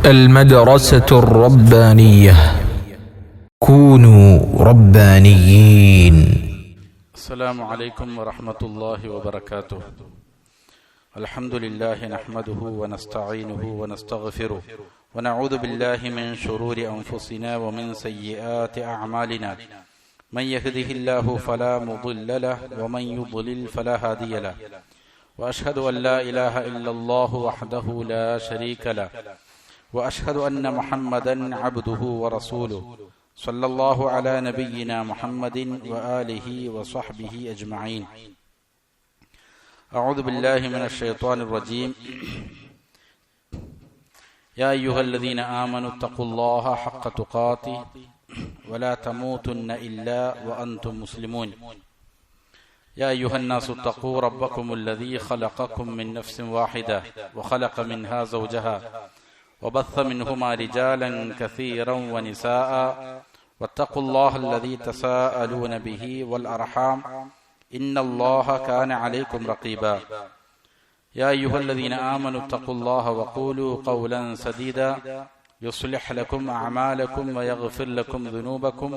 المدرسة الربانية كونوا ربانيين. السلام عليكم ورحمة الله وبركاته. الحمد لله نحمده ونستعينه ونستغفره ونعوذ بالله من شرور أنفسنا ومن سيئات أعمالنا. من يهده الله فلا مضل له ومن يضلل فلا هادي له. وأشهد أن لا إله إلا الله وحده لا شريك له. وأشهد أن محمدا عبده ورسوله صلى الله على نبينا محمد وآله وصحبه أجمعين. أعوذ بالله من الشيطان الرجيم. يا أيها الذين آمنوا اتقوا الله حق تقاته ولا تموتن إلا وأنتم مسلمون. يا أيها الناس اتقوا ربكم الذي خلقكم من نفس واحدة وخلق منها زوجها وبث منهما رجالا كثيرا ونساء واتقوا الله الذي تساءلون به والأرحام إن الله كان عليكم رقيبا. يا أيها الذين آمنوا اتقوا الله وقولوا قولا سديدا يصلح لكم أعمالكم ويغفر لكم ذنوبكم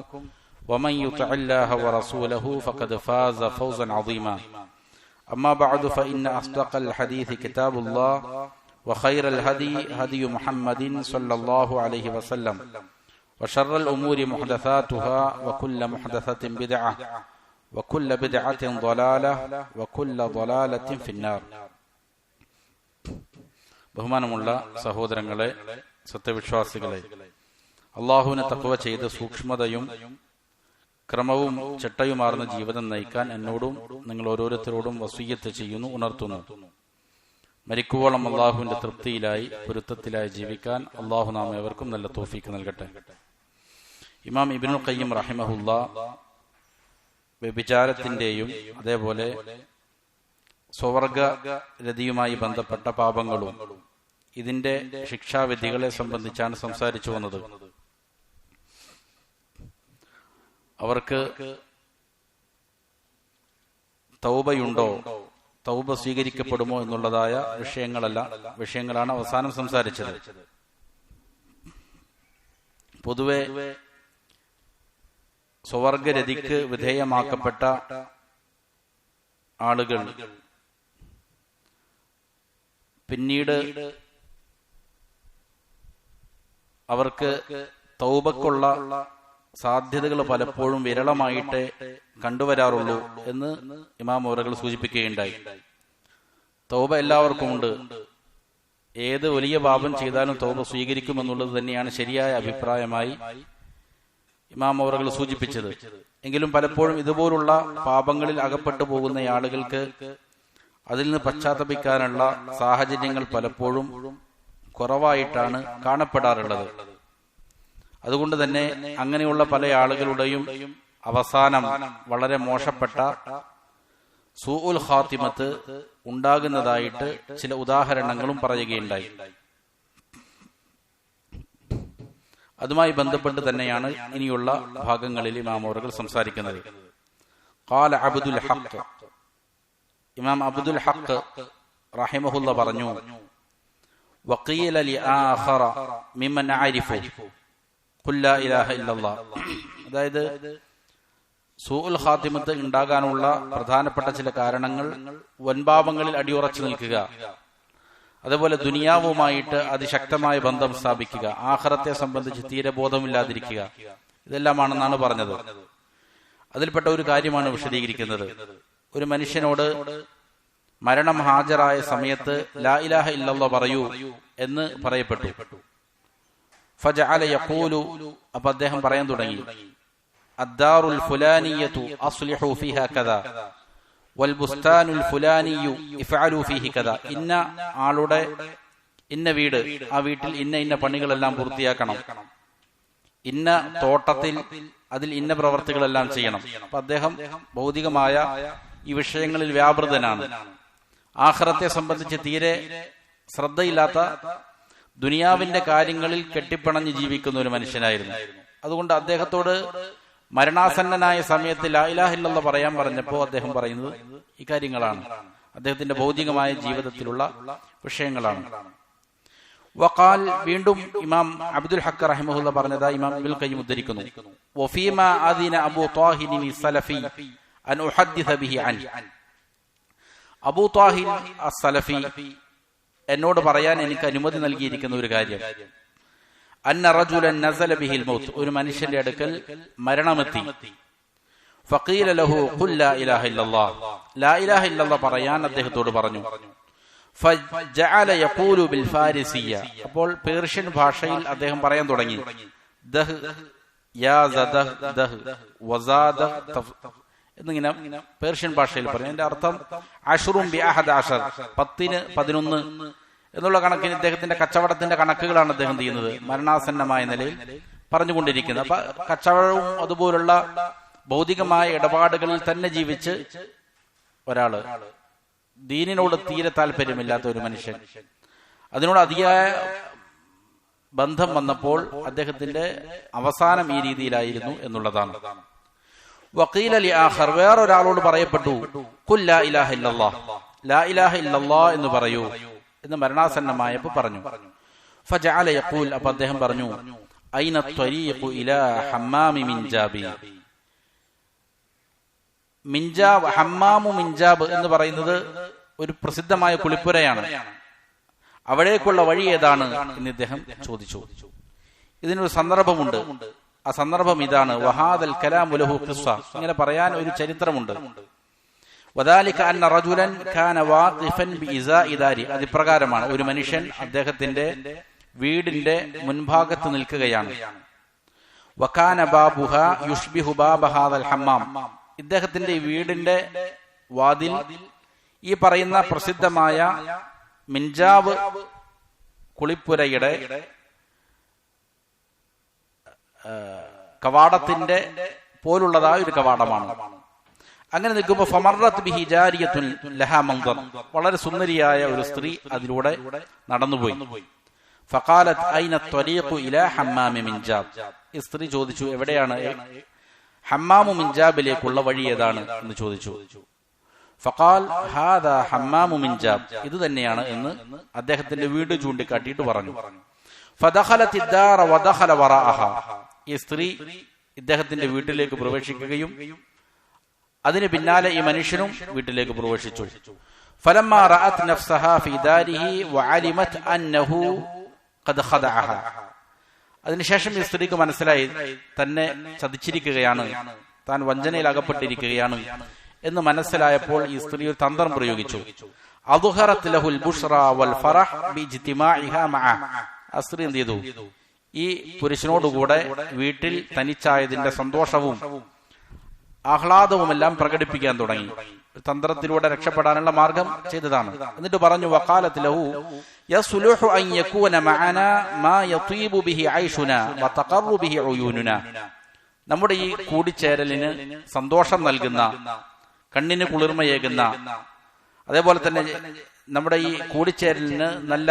ومن يطع الله ورسوله فقد فاز فوزا عظيما. أما بعد فإن أصدق الحديث كتاب الله وخير الهدي هدي محمد صلى الله عليه وسلم وشر الأمور محدثاتها وكل محدثة بدعة وكل بدعة ضلالة وكل ضلالة في النار. ബഹുമാനമുള്ള സഹോദരങ്ങളെ, സത്യവിശ്വാസികളെ, അള്ളാഹുവിനെ തഖ്വ ചെയ്ത് സൂക്ഷ്മതയും ക്രമവും ചിട്ടയുമാർന്ന ജീവിതം നയിക്കാൻ എന്നോടും നിങ്ങൾ ഓരോരുത്തരോടും വസിയ്യത്ത് ചെയ്യുന്നു, ഉണർത്തുന്നു. മരിക്കുവോളം അള്ളാഹുവിന്റെ തൃപ്തിയിലായി പൊരുത്തത്തിലായി ജീവിക്കാൻ അള്ളാഹു നാം ഏവർക്കും നല്ല തൗഫീക്ക് നൽകട്ടെ. ഇമാം ഇബ്നുൽ ഖയ്യിം റഹിമഹുല്ലാ വ്യഭിചാരത്തിന്റെയും അതേപോലെ സ്വവർഗ രതിയുമായി ബന്ധപ്പെട്ട പാപങ്ങളും ഇതിന്റെ ശിക്ഷാവിധികളെ സംബന്ധിച്ചാണ് സംസാരിച്ചു വന്നത്. അവർക്ക് തൗബയുണ്ടോ, തൗബ സ്വീകരിക്കപ്പെടുമോ എന്നുള്ളതായ വിഷയങ്ങളാണ് അവസാനം സംസാരിച്ചത്. പൊതുവെ സ്വവർഗരതിക്ക് വിധേയമാക്കപ്പെട്ട ആളുകൾ പിന്നീട് അവർക്ക് തൗബക്കുള്ള സാധ്യതകൾ പലപ്പോഴും വിരളമായിട്ട് കണ്ടുവരാറുള്ളൂ എന്ന് ഇമാം അവറുകൾ സൂചിപ്പിക്കുകയുണ്ടായി. തൗബ എല്ലാവർക്കും ഉണ്ട്. ഏത് വലിയ പാപം ചെയ്താലും തൗബ സ്വീകരിക്കുമെന്നുള്ളത് തന്നെയാണ് ശരിയായ അഭിപ്രായമായി ഇമാം അവറുകൾ സൂചിപ്പിച്ചത്. എങ്കിലും പലപ്പോഴും ഇതുപോലുള്ള പാപങ്ങളിൽ അകപ്പെട്ടു പോകുന്ന ആളുകൾക്ക് അതിൽ നിന്ന് പശ്ചാത്തപിക്കാനുള്ള സാഹചര്യങ്ങൾ പലപ്പോഴും കുറവായിട്ടാണ് കാണപ്പെടാറുള്ളത്. അതുകൊണ്ട് തന്നെ അങ്ങനെയുള്ള പല ആളുകളുടെയും അവസാനം വളരെ മോശപ്പെട്ട സൂഉൽ ഖാത്തിമത്ത് ഉണ്ടാകുന്നതായിട്ട് ചില ഉദാഹരണങ്ങളും പറയുകയുണ്ടായി. അതുമായി ബന്ധപ്പെട്ട് തന്നെയാണ് ഇനിയുള്ള ഭാഗങ്ങളിൽ ഇമാം അവറുകൾ സംസാരിക്കുന്നത്. ഖാല അബ്ദുൽ ഹഖ്, ഇമാം അബ്ദുൽ ഹഖ് റഹിമഹുല്ല പറഞ്ഞു, വഖീല ലിആഖറ മിമ്മൻ അരിഫു ഖുൽ ലാ ഇലാഹ ഇല്ലല്ലാഹ്. അതായത് സൂഉൽ ഖാത്തിമത്ത് ഉണ്ടാകാനുള്ള പ്രധാനപ്പെട്ട ചില കാരണങ്ങൾ വൻപാപങ്ങളിൽ അടിയുറച്ചു നിൽക്കുക, അതുപോലെ ദുനിയാവുമായിട്ട് അതിശക്തമായ ബന്ധം സ്ഥാപിക്കുക, ആഖിറത്തെ സംബന്ധിച്ച് തീരെ ബോധമില്ലാതിരിക്കുക, ഇതെല്ലാമാണെന്നാണ് പറഞ്ഞത്. അതിൽപ്പെട്ട ഒരു കാര്യമാണ് വിശദീകരിക്കുന്നത്. ഒരു മനുഷ്യനോട് മരണം ഹാജരായ സമയത്ത് ലാ ഇലാഹ ഇല്ലല്ലാഹ് പറയൂ എന്ന് പറയപ്പെട്ടു. ഫജഅല യഖൂലു, അപ്പോൾ അദ്ദേഹം പറയാൻ തുടങ്ങി, അദ്ദാറുൽ ഫുലാനിയതു അസ്ലിഹു ഫീഹാ കദാ വൽ ബുസ്താനുൽ ഫുലാനിയു ഇഫ്അലു ഫീഹി കദാ. ഇന്ന ആളുടെ ഇന്ന വീട്, ആ വീട്ടിൽ ഇന്ന ഇന്ന പണികളെല്ലാം പൂർത്തിയാക്കണം, ഇന്ന തോട്ടത്തിൽ അതിൽ ഇന്ന പ്രവർത്തികളെല്ലാം ചെയ്യണം. അപ്പൊ അദ്ദേഹം ഭൗതികമായ ഈ വിഷയങ്ങളിൽ വ്യാപൃതനാണ്. ആഖിറത്തെ സംബന്ധിച്ച് തീരെ ശ്രദ്ധയില്ലാത്ത ദുനിയാവിന്റെ കാര്യങ്ങളിൽ കെട്ടിപ്പിണഞ്ഞ് ജീവിക്കുന്ന ഒരു മനുഷ്യനായിരുന്നു. അതുകൊണ്ട് അദ്ദേഹത്തോട് മരണാസന്നനായ സമയത്ത് ലാ ഇലാഹ ഇല്ലല്ലാഹ് പറയാൻ പറഞ്ഞപ്പോൾ അദ്ദേഹം പറയുന്നത് ഈ കാര്യങ്ങളാണ്, അദ്ദേഹത്തിന്റെ ഭൗതികമായ ജീവിതത്തിലുള്ള വിഷയങ്ങളാണ്. വഖാൽ വീണ്ടും ഇമാം അബ്ദുൽ ഹഖ് റഹിമഹുല്ല പറഞ്ഞതാ ഇമാം ഇബ്നുൽ ഖയ്യിം ഉദ്ധരിക്കുന്നു വഫീമാ അദിന അബൂ ത്വാഹിരി സലഫി അൻ ഉഹദ്ദിസ ബിഹി അൻ അബൂ ത്വാഹിർ അസ്-സലഫി എന്നോട് പറയാൻ എനിക്ക് അനുമതി നൽകിയിരിക്കുന്ന ഒരു കാര്യം അന്ന റജുലൻ നസല ബിഹിൽ മൗത്ത് ഒരു മനുഷ്യന്റെ അടുക്കൽ മരണമെത്തി ഫഖീല ലഹു ഖുൽ ലാ ഇലാഹ ഇല്ലല്ലാഹ് ലാ ഇലാഹ ഇല്ലല്ലാഹ് പറയാൻ അദ്ദേഹത്തോട് പറഞ്ഞു ഫജഅല യഖൂലു ബിൽ ഫാരിസിയ്യ അപ്പോൾ പേർഷ്യൻ ഭാഷയിൽ അദ്ദേഹം പറയാൻ തുടങ്ങി ദഹ് യാ സദഹ് ദഹ് വസാദ എന്നിങ്ങനെ പേർഷ്യൻ ഭാഷയിൽ പറഞ്ഞു. അതിന്റെ അർത്ഥം അശ്റും ബി അഹദ അശർ 10 11 എന്നുള്ള കണക്കിന് ഇദ്ദേഹത്തിന്റെ കച്ചവടത്തിന്റെ കണക്കുകളാണ് അദ്ദേഹം ചെയ്യുന്നത് മരണാസന്നമായ നിലയിൽ പറഞ്ഞുകൊണ്ടിരിക്കുന്നത്. അപ്പൊ കച്ചവടവും അതുപോലുള്ള ഭൗതികമായ ഇടപാടുകളിൽ തന്നെ ജീവിച്ച് ഒരാള് ദീനിനോട് തീരെ താല്പര്യമില്ലാത്ത ഒരു മനുഷ്യൻ അതിനോട് അതിയായ ബന്ധം വന്നപ്പോൾ അദ്ദേഹത്തിന്റെ അവസാനം ഈ രീതിയിലായിരുന്നു എന്നുള്ളതാണ്. വഖീല ലി ആഖർ വേറൊരാളോട് പറയപ്പെട്ടു ഖുൽ ലാ ഇലാഹ ഇല്ലല്ലാഹ് ലാ ഇലാഹ ഇല്ലല്ലാഹ് എന്ന് പറയൂ എന്ന് മരണാസന്നമായപ്പോൾ പറഞ്ഞു. ഫജഅല യഖൂൽ അപ്പോൾ അദ്ദേഹം പറഞ്ഞു ഐന ത്വരീഖു ഇലാ ഹമ്മാമി മിൻജാബി മിൻജാബ് ഹമ്മാമു മിൻജാബ് എന്ന് പറയുന്നത് ഒരു പ്രസിദ്ധമായ കുളിപ്പുരയാണ്. അവിടേക്കുള്ള വഴി ഏതാണ് എന്ന് ഇദ്ദേഹം ചോദിച്ചു. ഇതിനൊരു സന്ദർഭമുണ്ട്. ആ സന്ദർഭം ഇതാണ് വഹാദൽ കലാമു ലഹു ഖിസ്സ ഇങ്ങനെ പറയാൻ ഒരു ചരിത്രമുണ്ട്. വദാലിക അന്ന റജുലൻ കാന വാഖിഫൻ ബിഇസാഇ ദാരി അതിപ്രകാരമാണ് ഒരു മനുഷ്യൻ അദ്ദേഹത്തിന്റെ വീടിന്റെ മുൻഭാഗത്ത് നിൽക്കുകയാണ്. വകാന ബാബുഹ യുഷ്ബിഹു ബാബ ഹാദൽ ഹമ്മാം ഇദ്ദേഹത്തിന്റെ ഈ വീടിന്റെ വാതിൽ ഈ പറയുന്ന പ്രസിദ്ധമായ മിൻജാബ് കുളിപ്പുരയുടെ കവാടത്തിന്റെ പോലുള്ളതായ ഒരു കവാടമാണ്. അങ്ങനെ നിൽക്കുമ്പോൾ ഫമറത്ത് ബിഹി ജാരിയത്തുൻ ലഹാ മൻദർ വളരെ സുന്ദരിയായ ഒരു സ്ത്രീ അതിലൂടെ നടന്നുപോയി. ഫഖാലത്ത് ഐന ത്വരീഖു ഇലാ ഹമ്മാമി മിൻജാബ് ഈ സ്ത്രീ ചോദിച്ചു എവിടെയാണ് ഹമ്മാമു മിൻജാബിലേക്കുള്ള വഴി ഏതാണ് എന്ന് ചോദിച്ചു. ഫഖാൽ ഹാദാ ഹമ്മാമു മിൻജാബ് ഇത് തന്നെയാണ് എന്ന് അദ്ദേഹത്തിന്റെ വീട് ചൂണ്ടിക്കാട്ടിയിട്ട് പറഞ്ഞു. ഫദഖലത്തി ദാറ വദഖല വറാഅഹ ഈ സ്ത്രീ ഇദ്ദേഹത്തിന്റെ വീട്ടിലേക്ക് പ്രവേശിക്കുകയും അതിന് പിന്നാലെ ഈ മനുഷ്യനും വീട്ടിലേക്ക് പ്രവേശിച്ചു. ഫലമ്മാ റഅത് നഫ്സഹാ ഫീ ദാരിഹി വഅലിമത് അന്നഹു ഖദ് ഖദഅഹ അതിനുശേഷം ഈ സ്ത്രീക്ക് മനസ്സിലായി തന്നെ ചതിച്ചിരിക്കുകയാണ് താൻ വഞ്ചനയിൽ അകപ്പെട്ടിരിക്കുകയാണ് എന്ന് മനസ്സിലായപ്പോൾ ഈ സ്ത്രീ ഒരു തന്ത്രം പ്രയോഗിച്ചു. അദ്ഹറത് ലഹുൽ ബുശ്റ വൽ ഫറഹ് ബിജ്തിമാഇഹാ മഅ ആ സ്ത്രീ എന്ത് ചെയ്തു ഈ പുരുഷനോടുകൂടെ വീട്ടിൽ തനിച്ചായതിന്റെ സന്തോഷവും ആഹ്ലാദവുമെല്ലാം പ്രകടിപ്പിക്കാൻ തുടങ്ങി. തന്ത്രത്തിലൂടെ രക്ഷപ്പെടാനുള്ള മാർഗം ചെയ്തതാണ്. എന്നിട്ട് പറഞ്ഞു വഖാലത് ലഹു യസ്ലുഹു അൻ യകൂന മഅനാ മാ യതീബു ബിഹി ഐഷുനാ വതഖറു ബിഹി ഉയൂനുനാ നമ്മുടെ ഈ കൂടിച്ചേരലിന് സന്തോഷം നൽകുന്ന കണ്ണിന് കുളിർമയേകുന്ന അതേപോലെ തന്നെ നമ്മുടെ ഈ കൂടിച്ചേരലിന് നല്ല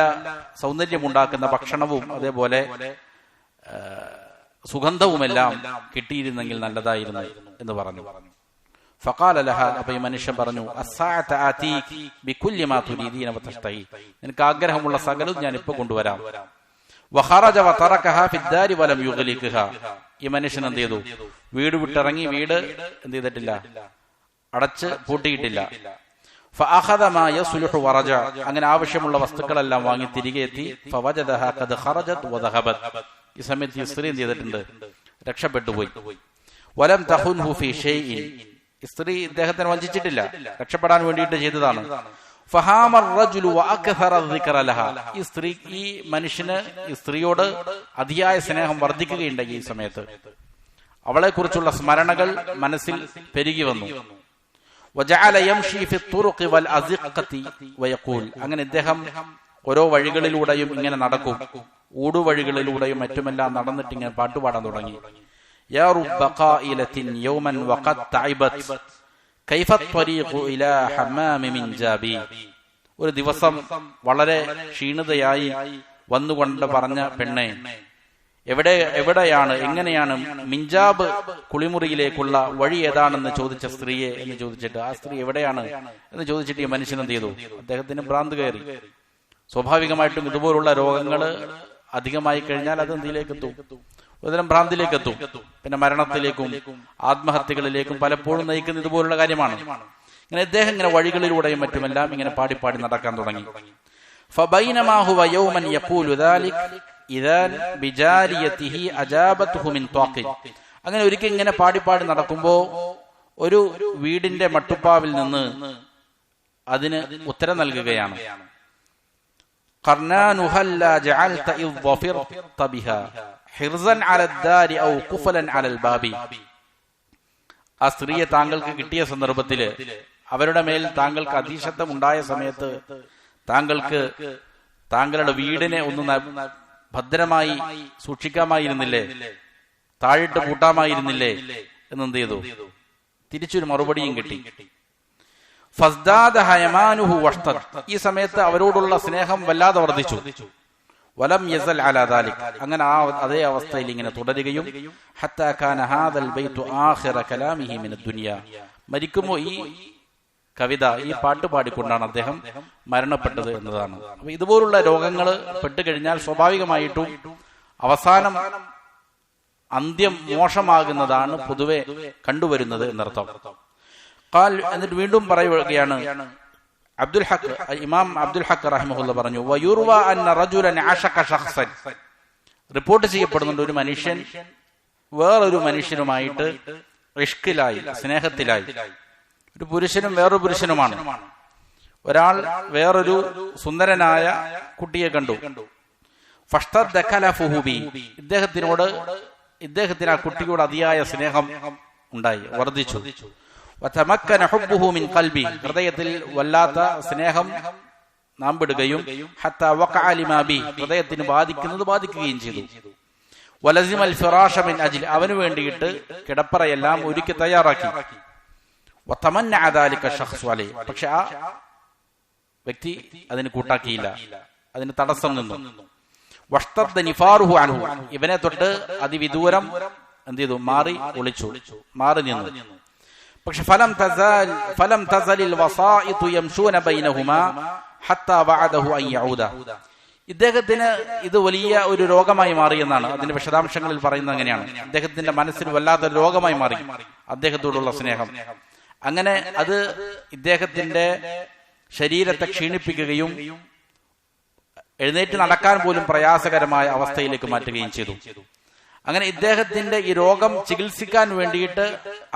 സൗന്ദര്യമുണ്ടാക്കുന്ന ഭക്ഷണവും അതേപോലെ സുഗന്ധവുമെല്ലാം കിട്ടിയിരുന്നെങ്കിൽ നല്ലതായിരുന്നു എന്ന് പറഞ്ഞു. ഫഖാല ലഹ അപ്പോൾ ഈ മനുഷ്യൻ പറഞ്ഞു അസ്സാഅത ആതീകി ബികുല്ലി മാ തുരീദീന വതഷ്തഹി നിനക്ക് ആഗ്രഹമുള്ള സകലതും ഞാൻ ഇപ്പോൾ കൊണ്ടുവരാം. വഖറജ വതറകഹാ ഫിദ്ദാരി വലം യുഗ്ലിഖഹാ ഈ മനുഷ്യൻ എന്ത് ചെയ്തു വീട് വിട്ടിറങ്ങി വീട് എന്ത് ചെയ്തിട്ടില്ല അടച്ച് പൂട്ടിയിട്ടില്ല. ഫഅഖദ മാ യസ്ലുഹു വറജ അങ്ങനെ ആവശ്യമുള്ള വസ്തുക്കളെല്ലാം വാങ്ങി തിരികെ എത്തി. ഫവജദഹാ ഖദ് ഖറജത് വദഹബത് ഈ സമയത്ത് ഈ സ്ത്രീ എന്ത് ചെയ്തിട്ടുണ്ട് രക്ഷപ്പെട്ടു പോയി. വലം തഖുൻഹു ഫീ ഷൈഇൻ സ്ത്രീ ഇദ്ദേഹത്തെ വഞ്ചിച്ചിട്ടില്ല രക്ഷപ്പെടാൻ വേണ്ടിയിട്ട് ചെയ്തതാണ്. ഫഹാമർ റജുലു വഅക്സറ ദിക്റ ലഹാ ഈ സ്ത്രീ ഈ മനുഷ്യന് ഈ സ്ത്രീയോട് അതിയായ സ്നേഹം വർദ്ധിക്കുകയുണ്ടായി. ഈ സമയത്ത് അവളെ കുറിച്ചുള്ള സ്മരണകൾ മനസ്സിൽ പെരുകി വന്നു. വജഅല യംശി ഫി തുറുഖി വൽ അസിഖതി വയഖൂൽ അങ്ങനെ ഇദ്ദേഹം ഓരോ വഴികളിലൂടെയും ഇങ്ങനെ നടക്കും. ഊടുവഴികളിലൂടെയും മറ്റുമെല്ലാം നടന്നിട്ട് ഇങ്ങനെ പാട്ടുപാടാൻ തുടങ്ങി. യാ റബ്ബ ഖായിലത്തിൻ യൗമൻ വഖദ് തഅബത് കൈഫ ത്വരീഖു ഇലാ ഹമ്മാമി മിൻജാബി ഒരു ദിവസം വളരെ ക്ഷീണിതയായി വന്നുകൊണ്ട് പറഞ്ഞ പെണ്ണെ എവിടെയാണ് എങ്ങനെയാണ് മിൻജാബ് കുളിമുറിയിലേക്കുള്ള വഴി ഏതാണെന്ന് ചോദിച്ച സ്ത്രീയെ എന്ന് ചോദിച്ചിട്ട് ആ സ്ത്രീ എവിടെയാണ് എന്ന് ചോദിച്ചിട്ട് ഈ മനുഷ്യൻ എന്ത് ചെയ്തു അദ്ദേഹത്തിന് ഭ്രാന്ത് കയറി. സ്വാഭാവികമായിട്ടും ഇതുപോലുള്ള രോഗങ്ങൾ അധികമായി കഴിഞ്ഞാൽ അത് എന്തിലേക്ക് എത്തും? ഒരുതരം ഭ്രാന്തിലേക്ക് എത്തും. പിന്നെ മരണത്തിലേക്കും ആത്മഹത്യകളിലേക്കും പലപ്പോഴും നയിക്കുന്ന ഇതുപോലുള്ള കാര്യമാണ്. ഇങ്ങനെ ഇദ്ദേഹം ഇങ്ങനെ വഴികളിലൂടെയും മറ്റുമെല്ലാം ഇങ്ങനെ പാടി നടക്കാൻ തുടങ്ങി. فبينما هو يوما يقول ذلك اذا بجاريته اجابته من طاق. അങ്ങനെ ഒരിക്കൽ ഇങ്ങനെ പാടി നടക്കുമ്പോൾ ഒരു വീടിന്റെ മട്ടുപ്പാവിൽ നിന്ന് അതിന് ഉത്തരം നൽകുകയാണ്. قرنانها لا جعلت إذ ظفرت بها حرزا على الدار أو قفلا على الباب. ആ സ്ത്രീയെ താങ്കൾക്ക് കിട്ടിയ സന്ദർഭത്തില് അവരുടെ മേൽ താങ്കൾക്ക് അധീശത്വം ഉണ്ടായ സമയത്ത് താങ്കൾക്ക് താങ്കളുടെ വീടിനെ ഒന്ന് ഭദ്രമായി സൂക്ഷിക്കാമായിരുന്നില്ലേ? താഴിട്ട് പൂട്ടാമായിരുന്നില്ലേ? എന്നെന്ത് ചെയ്തു? തിരിച്ചൊരു മറുപടിയും കിട്ടി. ഫസ്ദാദ ഹയമാനുഹു വഷ്തദ്. ഈ സമയത്ത് അവരോടുള്ള സ്നേഹം വല്ലാതെ വർദ്ധിച്ചു. വലം യസൽ അലാ ദാലിക്. അങ്ങനെ അതേ അവസ്ഥയിൽ ഇങ്ങനെ തുടരുകയും ഹത്താ കാന ഹാദൽ ബൈതു ആഖിറ കലാമിഹി മിനദ് ദുനിയ. മരിക്കുമ്പോൾ ഈ കവിത, ഈ പാട്ട് പാടിക്കൊണ്ടാണ് അദ്ദേഹം മരണപ്പെട്ടത് എന്നതാണ്. അപ്പൊ ഇതുപോലുള്ള രോഗങ്ങൾ പെട്ടുകഴിഞ്ഞാൽ സ്വാഭാവികമായിട്ടും അവസാനം അന്ത്യം മോശമാകുന്നതാണ് പൊതുവെ കണ്ടുവരുന്നത് എന്നർത്ഥം. എന്നിട്ട് വീണ്ടും പറയുകയാണ് അബ്ദുൽ ഹഖ്, ഇമാം അബ്ദുൽ ഹഖ് റഹിമഹുല്ലാഹ് പറഞ്ഞു, വയുർവ അന്ന റജുലൻ അശഖ ശഖ്സൻ. റിപ്പോർട്ട് ചെയ്യപ്പെടുന്നുണ്ട് ഒരു മനുഷ്യൻ വേറൊരു മനുഷ്യനുമായിട്ട് ഇഷ്കിലായി, സ്നേഹത്തിലായി. ഒരു പുരുഷനും വേറൊരു പുരുഷനുമാണ്. ഒരാൾ വേറൊരു സുന്ദരനായ കുട്ടിയെ കണ്ടു. ഫഷ്തദ്ദ കലഫുഹു ബി. ഇദ്ദേഹത്തിന് ആ കുട്ടിയോട് അതിയായ സ്നേഹം ഉണ്ടായി, വർദ്ധിച്ചു. വതമക്കന ഹുബ്ബുഹു മിൻ ഖൽബി. ഹൃദയത്തിൽ വല്ലാത്ത സ്നേഹം നാമ്പിടുകയും ഹത്താ വഖഅ ലിമാ ബി. ഹൃദയത്തിന് ബാധിക്കുകയും ചെയ്തു. വലസിമൽ ഫിറാശ മിൻ അജ്ലി. അവനു വേണ്ടിയിട്ട് കിടപ്പറയെല്ലാം ഒരുക്കി തയ്യാറാക്കി. വതമന്ന അദാലിക ശഖ്സു അലൈഹി. പക്ഷെ ആ വ്യക്തി അതിന് കൂട്ടാക്കിയില്ല, അതിന് തടസ്സം നിന്നു. വഷ്തദ്ദ നിഫാറുഹു അൻഹു. ഇവനെ തൊട്ട് അതിവിദൂരം എന്ത് ചെയ്തു? മാറി നിന്നു. പക്ഷെ ഫലം തസലിൽ വസാഇതു യംശൂന ബൈനഹുമാ ഹത്താ വഅദഹു അൻ യഊദ. ഇദ്ദേഹത്തിന് ഇത് വലിയ ഒരു രോഗമായി മാറി എന്നാണ് അതിന്റെ വിശദാംശങ്ങളിൽ പറയുന്നത്. അങ്ങനെയാണ് അദ്ദേഹത്തിന്റെ മനസ്സിൽ വല്ലാത്തൊരു രോഗമായി മാറി അദ്ദേഹത്തോടുള്ള സ്നേഹം. അങ്ങനെ അത് ഇദ്ദേഹത്തിന്റെ ശരീരത്തെ ക്ഷീണിപ്പിക്കുകയും എഴുന്നേറ്റ് നടക്കാൻ പോലും പ്രയാസകരമായ അവസ്ഥയിലേക്ക് മാറ്റുകയും ചെയ്തു. അങ്ങനെ ഇദ്ദേഹത്തിന്റെ ഈ രോഗം ചികിത്സിക്കാൻ വേണ്ടിയിട്ട്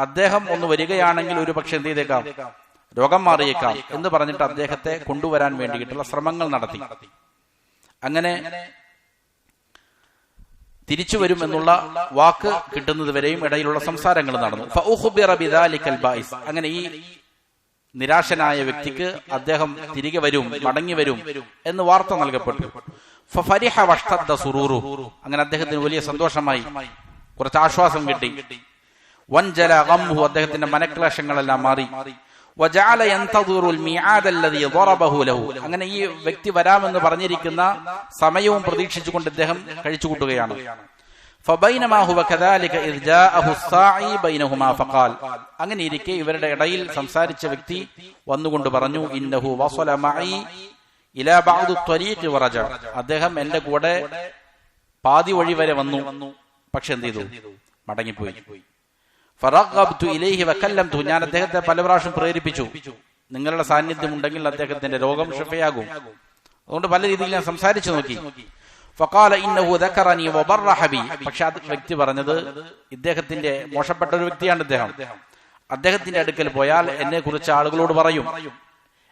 അദ്ദേഹം ഒന്ന് വരികയാണെങ്കിൽ ഒരു പക്ഷെ എന്ത് ചെയ്തേക്കാം, രോഗം മാറിയേക്കാം എന്ന് പറഞ്ഞിട്ട് അദ്ദേഹത്തെ കൊണ്ടുവരാൻ വേണ്ടിയിട്ടുള്ള ശ്രമങ്ങൾ നടത്തി. അങ്ങനെ തിരിച്ചു വരും എന്നുള്ള വാക്ക് കിട്ടുന്നത് വരെയും ഇടയിലുള്ള സംസാരങ്ങൾ നടന്നു. ഫഉഖ്ബിറ ബിദാലികൽ ബായിസ്. അങ്ങനെ ഈ നിരാശനായ വ്യക്തിക്ക് അദ്ദേഹം തിരികെ വരും, മടങ്ങി വരും എന്ന് വാർത്ത നൽകപ്പെട്ടു. ഫഫരിഹ വഷ്തദ്ദ സുറൂറു. അങ്ങനെ അദ്ദേഹത്തിന് വലിയ സന്തോഷമായി, കുറച്ച് ആശ്വാസം കിട്ടി. വൻജല ഗംഹു. അദ്ദേഹത്തിന്റെ മനക്ലേശങ്ങളെല്ലാം മാറി. വജഅല യന്തദിറുൽ മിആദ അല്ലദീ ദറബഹു ലഹു. അങ്ങനെ ഈ വ്യക്തി വരാമെന്ന് പറഞ്ഞിരിക്കുന്ന സമയവും പ്രതീക്ഷിച്ചുകൊണ്ട് അദ്ദേഹം കഴിച്ചുകൂട്ടുകയാണ്. ഫബൈനമാ ഹുവ കദാലിക ഇദ് ജാഅഹു الساعي ബൈനഹുമാ ഫഖാൽ. അങ്ങനെ ഇരിക്കെ ഇവരുടെ ഇടയിൽ സംസാരിച്ച വ്യക്തി വന്നുകൊണ്ട് പറഞ്ഞു, ഇന്നഹു വസല മഈ ഇലാ ബഅദ് الطريق വറജ. അദ്ദേഹം എന്റെ കൂടെ പാതി വഴി വരെ വന്നു, പക്ഷെ എന്ത് ചെയ്തു? മടങ്ങിപ്പോയി. ഫറഗബ്തു ഇലൈഹി വകല്ലംതു. ഞാൻ അദ്ദേഹത്തെ പല പ്രാവശ്യം പ്രേരിപ്പിച്ചു, നിങ്ങളുടെ സാന്നിധ്യം ഉണ്ടെങ്കിൽ അദ്ദേഹത്തിന്റെ രോഗം ശിഫയാകും. അതുകൊണ്ട് പല രീതിയിൽ ഞാൻ സംസാരിച്ചു നോക്കി. ഫഖാല ഇന്നഹു ദക്കറനി വബറഹ ബി. പക്ഷെ ആ വ്യക്തി പറഞ്ഞത്, ഇദ്ദേഹത്തിന്റെ മോശപ്പെട്ട ഒരു വ്യക്തിയാണ് ഇദ്ദേഹം. അദ്ദേഹത്തിന്റെ അടുക്കൽ പോയാൽ എന്നെ കുറിച്ച് ആളുകളോട് പറയും,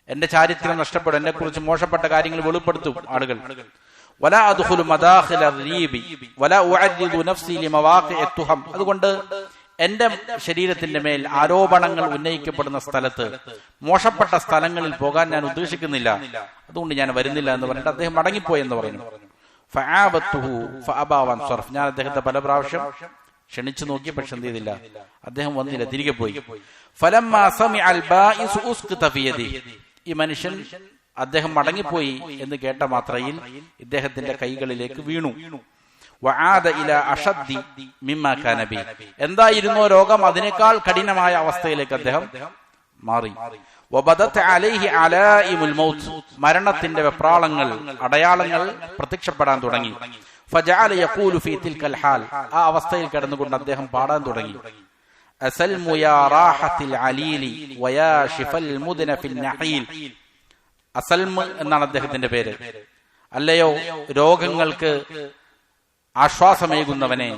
എന്റെ ചാരിത്രം നഷ്ടപ്പെടും, എന്നെ കുറിച്ച് മോശപ്പെട്ട കാര്യങ്ങൾ വെളിപ്പെടുത്തും ആളുകൾ. വലാ അദ്ഖുലു മദാഖില റീബി വലാ ഉഅദ്ദിദു നഫ്സി ലിമവാഖിഇ തുഹം. അതുകൊണ്ട് എന്റെ ശരീരത്തിന്റെ മേൽ ആരോപണങ്ങൾ ഉന്നയിക്കപ്പെടുന്ന സ്ഥലത്ത്, മോശപ്പെട്ട സ്ഥലങ്ങളിൽ പോകാൻ ഞാൻ ഉദ്ദേശിക്കുന്നില്ല, അതുകൊണ്ട് ഞാൻ വരുന്നില്ല എന്ന് പറഞ്ഞിട്ട് അദ്ദേഹം മടങ്ങിപ്പോയി എന്ന് പറഞ്ഞു. ഫആബത്തുഹു ഫഅബാ വൻസറഫ്. ഞാൻ അദ്ദേഹത്തെ പല പ്രാവശ്യം ക്ഷണിച്ചു നോക്കി, പക്ഷെ എന്ത് ചെയ്തില്ല, അദ്ദേഹം വന്നില്ല, തിരികെ പോയി. ഫലമ്മാ സമിഅൽ ബാഇസു ഉസ്ഖിത ഫി യദി. ഈ മനുഷ്യൻ അദ്ദേഹം മടങ്ങിപ്പോയി എന്ന് കേട്ട മാത്രയിൽ ഇദ്ദേഹത്തിന്റെ കൈകളിലേക്ക് വീണു. വആദ ഇലാ അഷദ്ദി മിമ്മാ കാന ബി. എന്തായിരുന്നോ രോഗം, അതിനേക്കാൾ കഠിനമായ അവസ്ഥയിലേക്ക് അദ്ദേഹം മാറി. വബദത അലൈഹി അലായിമുൽ മൗത്ത്, മരണത്തിന്റെ വെപ്രാളങ്ങൾ, അടയാളങ്ങൾ പ്രത്യക്ഷപ്പെടാൻ തുടങ്ങി. ഫജഅല യഖൂലു ഫീ തിൽകൽ ഹാൽ, ആ അവസ്ഥയിൽ കിടന്നുകൊണ്ട് അദ്ദേഹം പാടാൻ തുടങ്ങി. അസൽമു യാ റാഹത്തിൽ അലീലി വയാ ഷിഫൽ മുദ്ന ഫിൽ നഹീൽ. അസൽമ് എന്നാണ് അദ്ദേഹത്തിന്റെ പേര്. അല്ലയോ രോഗങ്ങൾക്ക് ആശ്വാസമേകുന്നവനെ,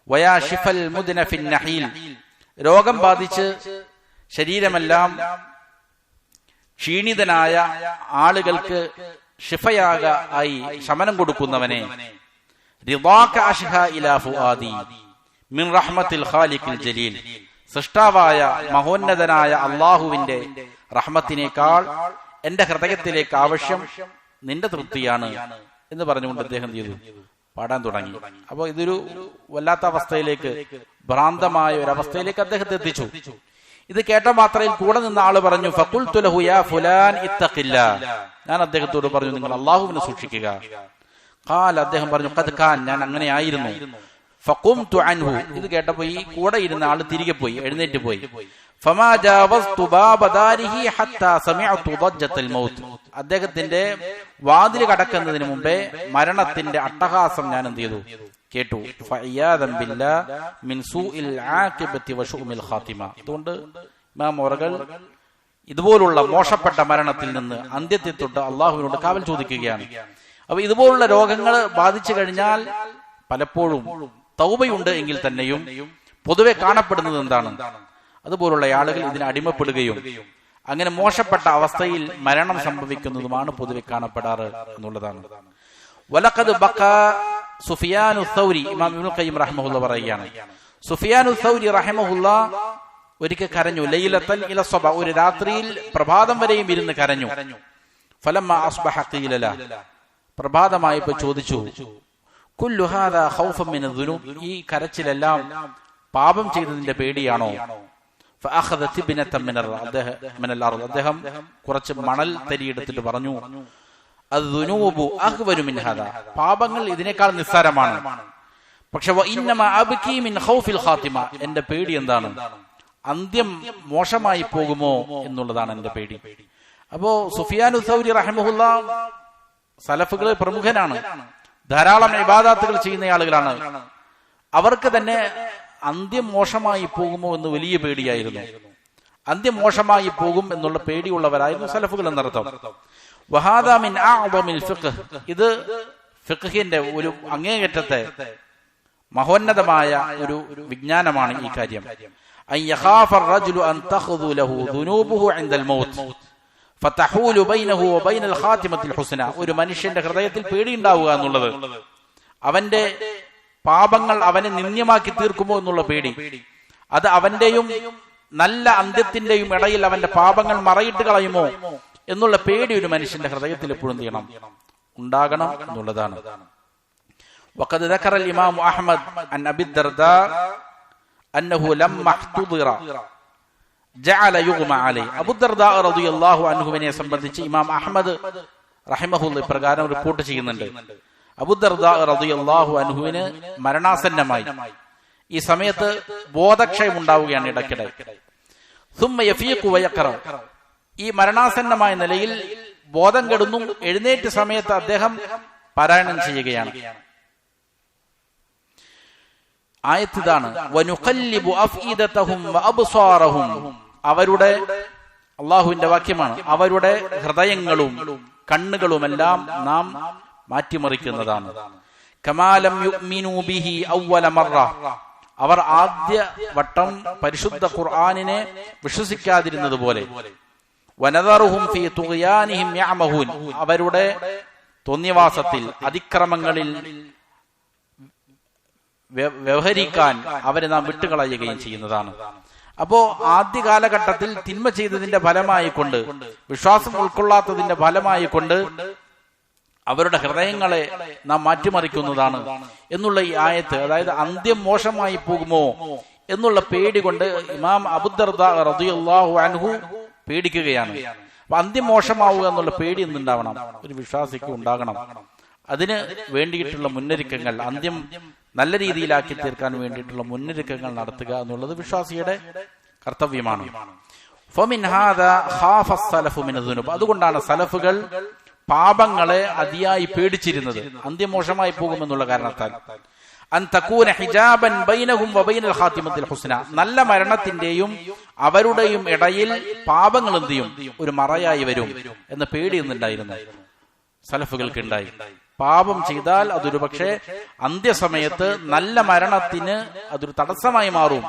വയാ ഷിഫൽ മുദ്ന ഫിൽ നഹീൽ, രോഗം ബാധിച്ച് ശരീരമെല്ലാം ക്ഷീണിതനായ ആളുകൾക്ക് ഷിഫയാക ആയി ശമനം കൊടുക്കുന്നവനെ, റിദാക അഷ്ഹ ഇലാ ഫുആദി മിൻ റഹ്മത്തിൽ ഖാലിഖിൽ ജലീൽ, സൃഷ്ടാവായ മഹോന്നതനായ അള്ളാഹുവിന്റെ റഹ്മത്തിനേക്കാൾ എന്റെ ഹൃദയത്തിലേക്ക് ആവശ്യം നിന്റെ തൃപ്തിയാണ് എന്ന് പറഞ്ഞുകൊണ്ട് അദ്ദേഹം ചെയ്തു പാടാൻ തുടങ്ങി. അപ്പൊ ഇതൊരു വല്ലാത്ത അവസ്ഥയിലേക്ക്, ഭ്രാന്തമായ ഒരു അവസ്ഥയിലേക്ക് അദ്ദേഹത്തെ എത്തിച്ചു. ഇത് കേട്ട മാത്രയിൽ കൂടെ നിന്ന ആള് പറഞ്ഞു, ഫഖുൽതു ലഹു യാ ഫുലാൻ ഇത്തഖില്ലാ, ഞാൻ അദ്ദേഹത്തോട് പറഞ്ഞു നിങ്ങൾ അള്ളാഹുവിനെ സൂക്ഷിക്കുക. ഖാല, അദ്ദേഹം പറഞ്ഞു, ഖദ് ഖാൻ, ഞാൻ അങ്ങനെയായിരുന്നു. ഫഖുംതു അൻഹു, ഇത് കേട്ടപ്പോ ഈ കൂടെ ഇരുന്ന ആള് തിരികെ പോയി, എഴുന്നേറ്റ് പോയി. ഫമാ ജാവസ്തു ബാബ ദാരിഹി ഹത്താ സമിഅതു ദജ്ജത്തൽ മൗത്ത്, അദ്ദേഹത്തിന്റെ വാതിൽ കടക്കുന്നതിന് മുമ്പേ മരണത്തിന്റെ അട്ടഹാസം ഞാൻ എന്ത് ചെയ്തു, കേട്ടു. ഫഇയാദൻ ബില്ലാഹ് മിൻ സൂഇൽ ആഖിബതി വശുഉമിൽ ഖാതിമ. അതുകൊണ്ട് ഇമാം അവറുകൾ ഇതുപോലുള്ള മോശപ്പെട്ട മരണത്തിൽ നിന്ന് അന്ത്യത്തെ തൊട്ട് അള്ളാഹുവിനോട് കാവൽ ചോദിക്കുകയാണ്. അപ്പൊ ഇതുപോലുള്ള രോഗങ്ങൾ ബാധിച്ചു കഴിഞ്ഞാൽ പലപ്പോഴും തൗബയുണ്ട് എങ്കിൽ തന്നെയും പൊതുവെ കാണപ്പെടുന്നത് എന്താണ്, അതുപോലുള്ള ആളുകൾ ഇതിന് അടിമപ്പെടുകയും അങ്ങനെ മോശപ്പെട്ട അവസ്ഥയിൽ മരണം സംഭവിക്കുന്നതുമാണ് പൊതുവെ കാണപ്പെടാറ് എന്നുള്ളതാണ്. വലഖദ് ബഖാ സുഫിയാനു സൗരി, ഇമാം ഇബ്നുൽ ഖയ്യിം റഹിമഹുല്ലാഹ് പറയുകയാണ്, സുഫിയാനു സൗരി റഹിമഹുല്ലാഹ് ഒരിക്കൽ കരഞ്ഞു. ലൈലത്തൻ ഇല സ്വബ, ഒരു രാത്രിയിൽ പ്രഭാതം വരെയും ഇരുന്ന് കരഞ്ഞു. ഫലമ്മ അസ്ബഹ ഖീല ലഹു, പ്രഭാതമായപ്പോൾ ചോദിച്ചു, കുല്ലു ഹാദാ ഖൗഫൻ മിന ദുനൂബ്, ഈ കരച്ചിലെല്ലാം പാപം ചെയ്തതിന്റെ പേടിയാണോ? ഫഅഖദ തിബ്നതൻ മിനൽ അർദ്, അദ്ദേഹം കുറച്ച് മണൽ തരിയെടുത്തിട്ട് പറഞ്ഞു, അദ്ദുനൂബു അഖ്വരു മിൻ ഹാദാ, പാപങ്ങൾ ഇതിനേക്കാൾ നിസ്സാരമാണ്. പക്ഷെ വഇന്നമാ അബ്കി മിൻ ഖൗഫിൽ ഖാതിമ, എന്റെ പേടി എന്താണ്, അന്ത്യം മോശമായി പോകുമോ എന്നുള്ളതാണ് എന്റെ പേടി. അപ്പോ സുഫിയാനു സൗരി റഹിമഹുല്ലാഹ് സലഫുകൾ പ്രമുഖനാണ്, ധാരാളം ഇബാദത്തുകൾ ചെയ്യുന്ന ആളുകളാണ്. അവർക്ക് തന്നെ അന്ത്യം മോശമായി പോകുമോ എന്ന് വലിയ പേടിയായിരുന്നു. അന്ത്യം മോശമായി പോകും എന്നുള്ള പേടിയുള്ളവരായിരുന്നു സലഫുകൾ എന്നർത്ഥം. വഹാദാ മിൻ അഅ്ദമിൽ ഫിഖ്, ഇത് ഫിഖ്ഹിന്റെ ഒരു അങ്ങേയറ്റത്തെ മഹോന്നതമായ ഒരു വിജ്ഞാനമാണ് ഈ കാര്യം. അൻ യഖാഫ അർ-റജുലു അൻ തഖ്ദു ലഹു ദുനൂബുഹു ഇൻദൽ മൗത്ത് ഫതഹൂലു ബൈനഹു വബൈനൽ ഖാതിമത്തിൽ ഹുസ്ന, ഒരു മനുഷ്യന്റെ ഹൃദയത്തിൽ പേടിയുണ്ടാവുക എന്നുള്ളത്, അവന്റെ പാപങ്ങൾ അവനെ നിന്ദ്യമാക്കി തീർക്കുമോ എന്നുള്ള പേടി, അത് അവന്റെയും നല്ല അന്ത്യത്തിന്റെയും ഇടയിൽ അവന്റെ പാപങ്ങൾ മറയിട്ട് കളയുമോ എന്നുള്ള പേടി ഒരു മനുഷ്യന്റെ ഹൃദയത്തിൽ എപ്പോഴും ചെയ്യണം, ഉണ്ടാകണം എന്നുള്ളതാണ്. വഖദ് ദക്കറ ഇമാം അഹ്മദ് അൻ അബി ദർദാ അന്നഹു ലമ്മ ഇഹ്തുദിറ ജഅല യുഗ്മ അലൈഹി, അബൂ ദർദാ റളിയല്ലാഹു അൻഹുവിനെ സംബന്ധിച്ച് ഇമാം അഹ്മദ് റഹിമഹുല്ലാഹ് പ്രകാരം റിപ്പോർട്ട് ചെയ്യുന്നുണ്ട്. അബൂ ദർദാ റളിയല്ലാഹു അൻഹുവിന് മരണാസന്നമായി. ഈ സമയത്ത് ബോധക്ഷയം ഉണ്ടാവുകയാണ് ഇടയ്ക്കിടെ. സുമ്മ യഫീഖു വയഖറ, ഈ മരണാസന്നമായ നിലയിൽ ബോധം കെടുന്നു, എഴുന്നേറ്റ സമയത്ത് അദ്ദേഹം പാരായണം ചെയ്യുകയാണ്. ആയത്ത് ഇതാണ്, വനുഖല്ലിബു അഫ്ഇദതഹും വഅബ്സാറഹും, അവരുടെ, അല്ലാഹുവിന്റെ വാക്യമാണ്, അവരുടെ ഹൃദയങ്ങളും കണ്ണുകളുമെല്ലാം നാം മാറ്റിമറിക്കുന്നതാണ്. കമാലം യുഅ്മിനു ബിഹി അവ്വല മറ, അവർ ആദ്യ വട്ടം പരിശുദ്ധ ഖുർആനിനെ വിശ്വസിക്കാതിരുന്നത് പോലെ. വനദറുഹും ഫീ തുഗ്യാനിഹിം യഅമഹൂൻ, അവരുടെ തോന്നിവാസത്തിൽ അതിക്രമങ്ങളിൽ വ്യവഹരിക്കാൻ അവരെ നാം വിട്ടുകളയുകയും ചെയ്യുന്നതാണ്. അപ്പോ ആദ്യ കാലഘട്ടത്തിൽ തിന്മ ചെയ്തതിന്റെ ഫലമായി കൊണ്ട്, വിശ്വാസം ഉൾക്കൊള്ളാത്തതിന്റെ ഫലമായി കൊണ്ട് അവരുടെ ഹൃദയങ്ങളെ നാം മാറ്റിമറിക്കുന്നതാണ് എന്നുള്ള ഈ ആയത്ത്, അതായത് അന്ത്യം മോശമായി പോകുമോ എന്നുള്ള പേടി കൊണ്ട് ഇമാം അബൂ ദർദാ റളിയല്ലാഹു അൻഹു പേടിക്കുകയാണ്. അപ്പൊ അന്ത്യം മോശമാവുക എന്നുള്ള പേടി എന്തുണ്ടാവണം, ഒരു വിശ്വാസിക്ക് ഉണ്ടാകണം. അതിന് വേണ്ടിയിട്ടുള്ള മുന്നൊരുക്കങ്ങൾ, അന്ത്യം നല്ല രീതിയിലാക്കി തീർക്കാൻ വേണ്ടിയിട്ടുള്ള മുന്നൊരുക്കങ്ങൾ നടത്തുക എന്നുള്ളത് വിശ്വാസിയുടെ കർത്തവ്യമാണ്. ഫമിൻ ഹാദാ ഖാഫ അസ്സലഫു മിന ദുനൂബ്. അതുകൊണ്ടാണ് സലഫുകൾ പാപങ്ങളെ അതിയായി പേടിച്ചിരുന്നത്, അന്ത്യം മോശമായി പോകുമെന്നുള്ള കാരണത്താൽ. അൻ തകൂന ഹിജാബൻ ബൈനഹും വബൈനൽ ഖാതിമത്തിൽ ഹുസ്ന. നല്ല മരണത്തിന്റെയും അവരുടെയും ഇടയിൽ പാപങ്ങൾ എന്ത് ചെയ്യും, ഒരു മറയായി വരും എന്ന പേടി ഉണ്ടായിരുന്നു സലഫുകൾക്ക് ഉണ്ടായി. പാപം ചെയ്താൽ അതൊരു പക്ഷേ അന്ത്യസമയത്ത് നല്ല മരണത്തിന് അതൊരു തടസ്സമായി മാറും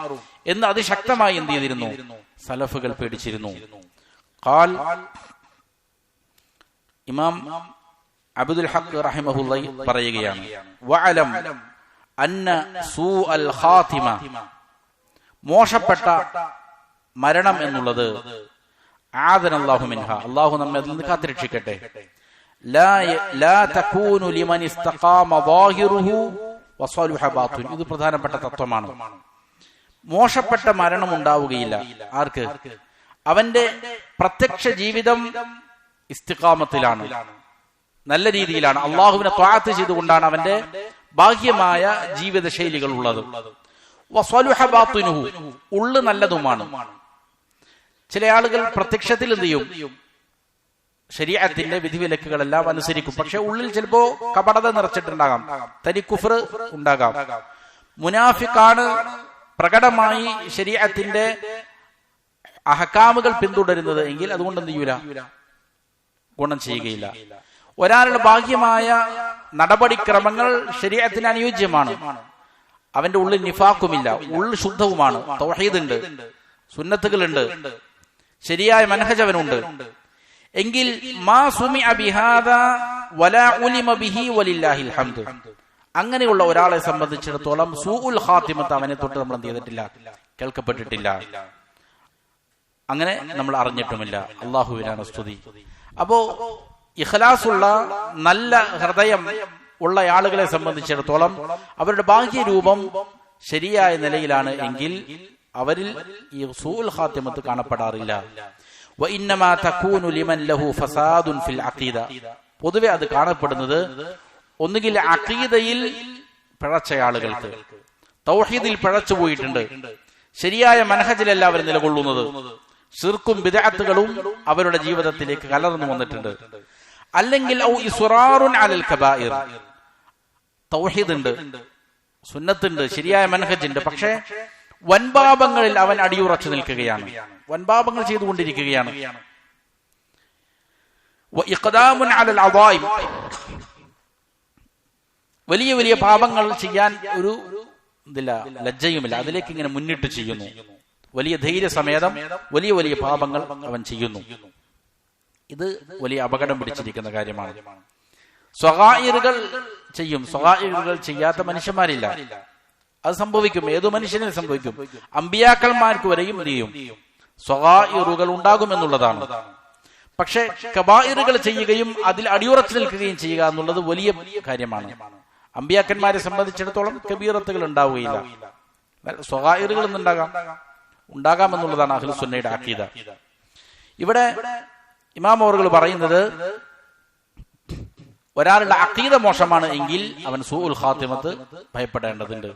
എന്ന് അതിശക്തമായി എന്ത് ചെയ്തിരുന്നു, സലഫുകൾ പേടിച്ചിരുന്നു. ഖാൽ ഇമാം അബ്ദുൽ ഹഖ് റഹിമഹുല്ലാഹി പറയുകയാണ്, വഅലം അന്ന സൂഅൽ ഖാതിമ, മോശപ്പെട്ട മരണം എന്നുള്ളത്, ആദനല്ലാഹു മിൻഹ, അല്ലാഹു നമ്മെ അതിൽ നിന്ന് കാത്തുരക്ഷിക്കട്ടെ, ലാ തകൂനു ലിമൻ ഇസ്തഖാമ ളാഹിറുഹു വസലുഹ ബാത്തിൻ. ഇത് പ്രധാനപ്പെട്ട തത്വമാണ്. മോശപ്പെട്ട മരണം ഉണ്ടാവുകയില്ല. ആർക്ക്? അവന്റെ പ്രത്യക്ഷ ജീവിതം ഇസ്തിഖാമത്തിലാണ്, നല്ല രീതിയിലാണ്, അള്ളാഹുവിനെ ത്വാഅത്ത് ചെയ്തുകൊണ്ടാണ് അവന്റെ ബാഹ്യമായ ജീവിത ശൈലികൾ ഉള്ളത്. വസലുഹ ബാത്തിനുഹു, ഉള്ളു നല്ലതുമാണ്. ചില ആളുകൾ പ്രത്യക്ഷത്തിൽ എന്ത് ചെയ്യും, ശരീഅത്തിന്റെ വിധിവിലക്കുകളെല്ലാം അനുസരിക്കും, പക്ഷെ ഉള്ളിൽ ചിലപ്പോ കപടത നിറച്ചിട്ടുണ്ടാകാം, തനി കുഫ്ർ ഉണ്ടാകാം. മുനാഫിഖാണ് പ്രകടമായി ശരീഅത്തിന്റെ അഹ്കാമുകൾ പിന്തുടരുന്നത് എങ്കിൽ അതുകൊണ്ട് എന്ത് ചെയ്യൂല, ഗുണം ചെയ്യുകയില്ല. ഒരാളുടെ ബാഹ്യമായ നടപടിക്രമങ്ങൾ ശരീഅത്തിന് അനുയോജ്യമാണ്, അവന്റെ ഉള്ളിൽ നിഫാഖുമില്ല, ഉള്ളിൽ ശുദ്ധവുമാണ്, തൗഹീദ് ഉണ്ട്, സുന്നത്തുകളുണ്ട്, ശരിയായ മനഹജ് അവനുണ്ട് എങ്കിൽ മാ സുമിഅ ബിഹാദാ വലാ ഉലിമ ബിഹി വലില്ലാഹിൽ ഹംദ്, അങ്ങനെയുള്ള ഒരാളെ സംബന്ധിച്ചിടത്തോളം സൂഉൽ ഖാതിമത്ത് അവനെ തൊട്ട് നമ്മൾ എന്ത് ചെയ്തിട്ടില്ല, കേൾക്കപ്പെട്ടിട്ടില്ല, അങ്ങനെ നമ്മൾ അറിഞ്ഞിട്ടുമില്ല. അല്ലാഹുവിനാണ് സ്തുതി. അപ്പോ ഇഖ്ലാസുള്ള നല്ല ഹൃദയം ഉള്ള ആളുകളെ സംബന്ധിച്ചിടത്തോളം അവരുടെ ബാഹ്യരൂപം ശരിയായ നിലയിലാണ് എങ്കിൽ അവരിൽ ഈ സൂഉൽ ഖാതിമത്ത് കാണപ്പെടാറില്ല. വഇന്നമാ തകൂനു ലിമൻ ലഹു ഫസാദുൻ ഫിൽ അഖീദ, പൊതുവെ അത് കാണപ്പെടുന്നത് ഒന്നുകിൽ അഖീദയിൽ പിഴച്ച ആളുകൾക്ക്, തൗഹീദിൽ പിഴച്ചു പോയിട്ടുണ്ട്, ശരിയായ മനഹജിലല്ല അവർ നിലകൊള്ളുന്നത്, ശിർക്കും ബിദ്അത്തുകളും അവരുടെ ജീവിതത്തിലേക്ക് കലർന്നു വന്നിട്ടുണ്ട്. അല്ലെങ്കിൽ ഔ ഇസ്റാറുൻ അലൽ കബായിർ, തൗഹീദ് ഉണ്ട്, സുന്നത്തുണ്ട്, ശരിയായ മനഹജുണ്ട്, പക്ഷേ വൻപാപങ്ങളിൽ അവൻ അടിയുറച്ചു നിൽക്കുകയാണ്, വൻപാപങ്ങൾ ചെയ്തുകൊണ്ടിരിക്കുകയാണ്. വഇഖ്ദാമുൻ അലൽ അദായിം, വലിയ വലിയ പാപങ്ങൾ ചെയ്യാൻ ഒരു ലജ്ജയുമില്ല, അതിലേക്ക് ഇങ്ങനെ മുന്നിട്ട് ചെയ്യുന്നു, വലിയ ധൈര്യസമേതം വലിയ വലിയ പാപങ്ങൾ അവൻ ചെയ്യുന്നു. ഇത് വലിയ അപകടം പിടിച്ചിരിക്കുന്ന കാര്യമാണ്. സ്വഗായിറുകൾ ചെയ്യും, സ്വഗായിറുകൾ ചെയ്യാത്ത മനുഷ്യന്മാരില്ല. അത് സംഭവിക്കും, ഏതു മനുഷ്യനും സംഭവിക്കും. അമ്പിയാക്കന്മാർക്ക് വരെയും എന്ത് ചെയ്യും, സ്വഗായിറുകൾ ഉണ്ടാകുമെന്നുള്ളതാണ്. പക്ഷെ കബായിറുകൾ ചെയ്യുകയും അതിൽ അടിയുറച്ചു നിൽക്കുകയും ചെയ്യുക എന്നുള്ളത് വലിയ കാര്യമാണ്. അമ്പിയാക്കന്മാരെ സംബന്ധിച്ചിടത്തോളം കബീറത്തുകൾ ഉണ്ടാവുകയില്ല, സ്വഗായിറുകൾ ഉണ്ടാകാമെന്നുള്ളതാണ് അഹ്ലു സുന്നയുടെ അഖീദ. ഇവിടെ ഇമാം അവറുകൾ പറയുന്നത്, ഒരാളുടെ അഖീദ മോശമാണ് എങ്കിൽ അവൻ സൂഉൽ ഖാതിമത്ത് ഭയപ്പെടേണ്ടതുണ്ട്.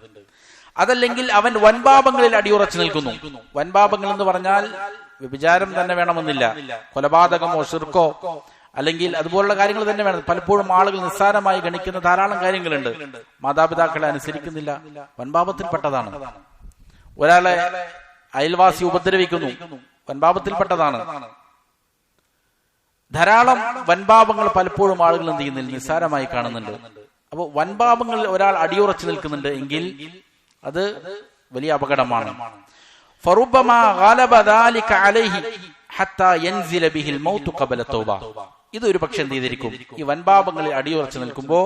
അതല്ലെങ്കിൽ അവൻ വൻപാപങ്ങളിൽ അടിയുറച്ചു നിൽക്കുന്നു. വൻപാപങ്ങൾ എന്ന് പറഞ്ഞാൽ വ്യഭിചാരം തന്നെ വേണമെന്നില്ല, കൊലപാതകമോ ശിർക്കോ അല്ലെങ്കിൽ അതുപോലുള്ള കാര്യങ്ങൾ തന്നെ വേണം. പലപ്പോഴും ആളുകൾ നിസ്സാരമായി ഗണിക്കുന്ന ധാരാളം കാര്യങ്ങളുണ്ട്. മാതാപിതാക്കളെ അനുസരിക്കുന്നില്ല, വൻപാപത്തിൽപ്പെട്ടതാണ്. ഒരാളെ അയൽവാസി ഉപദ്രവിക്കുന്നു, വൻപാപത്തിൽപ്പെട്ടതാണ്. ധാരാളം വൻപാപങ്ങൾ പലപ്പോഴും ആളുകൾ എന്ത് ചെയ്യുന്നില്ല, നിസ്സാരമായി കാണുന്നുണ്ട്. അപ്പോൾ വൻപാപങ്ങളിൽ ഒരാൾ അടിയുറച്ചു നിൽക്കുന്നുണ്ട് എങ്കിൽ അത് വലിയ അപകടമാണ്. ഫറുബ്ബമാ ഗലബ ദാലിക അലൈഹി ഹത്താ യൻസില ബിഹിൽ മൗതു ഖബല തൗബ. ഇത് ഒരു പക്ഷെ എന്ത് ചെയ്തിരിക്കും, ഈ വൻപാപങ്ങളിൽ അടിയുറച്ചു നിൽക്കുമ്പോൾ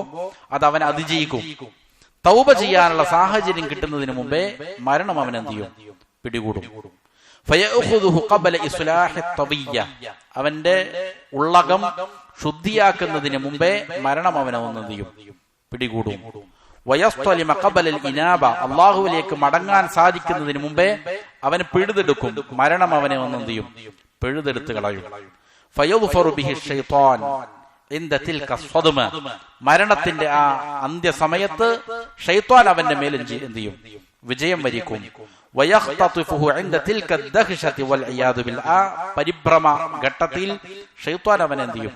അത് അവനെ അതിജയിക്കും. തൗബ ചെയ്യാനുള്ള സാഹചര്യം കിട്ടുന്നതിന് മുമ്പേ മരണം അവൻ എന്ത് ചെയ്യും, പിടികൂടും. ഫയഖുദുഹു ഖബല ഇസ്ലാഹി തബിയ്യ, അവന്റെ ഉള്ളകം ശുദ്ധിയാക്കുന്നതിന് മുമ്പേ മരണം അവനെ എന്ത് ചെയ്യും, പിടികൂടും. വയസ്തലിമ ഖബല ഇനാബ, അല്ലാഹുവിലേക്ക് മടങ്ങാൻ സാധിക്കുന്നതിന് മുമ്പേ അവന് പിഴുതെടുക്കും, മരണം അവനെ എന്ത് ചെയ്യും, പിഴുതെടുത്ത് കളയും. ഫയദ്ഫറു ബിഹി ശൈത്താൻ ഇൻദ തിൽക സ്വദ്മ, മരണത്തിന്റെ ആ അന്ത്യസമയത്ത് ശൈത്താൻ അവന്റെ മേൽ എന്ത് ചെയ്യും, വിജയം വരിക്കും. വയഖ്തതിഫുഹു ഇൻദ തിൽക ദഖ്ശതി വൽ ഇയാദു ബിൽ ആ പരിഭ്രമ ഘട്ടത്തിൽ ശൈത്വാൻ അവനെ എന്ത് ചെയ്യും?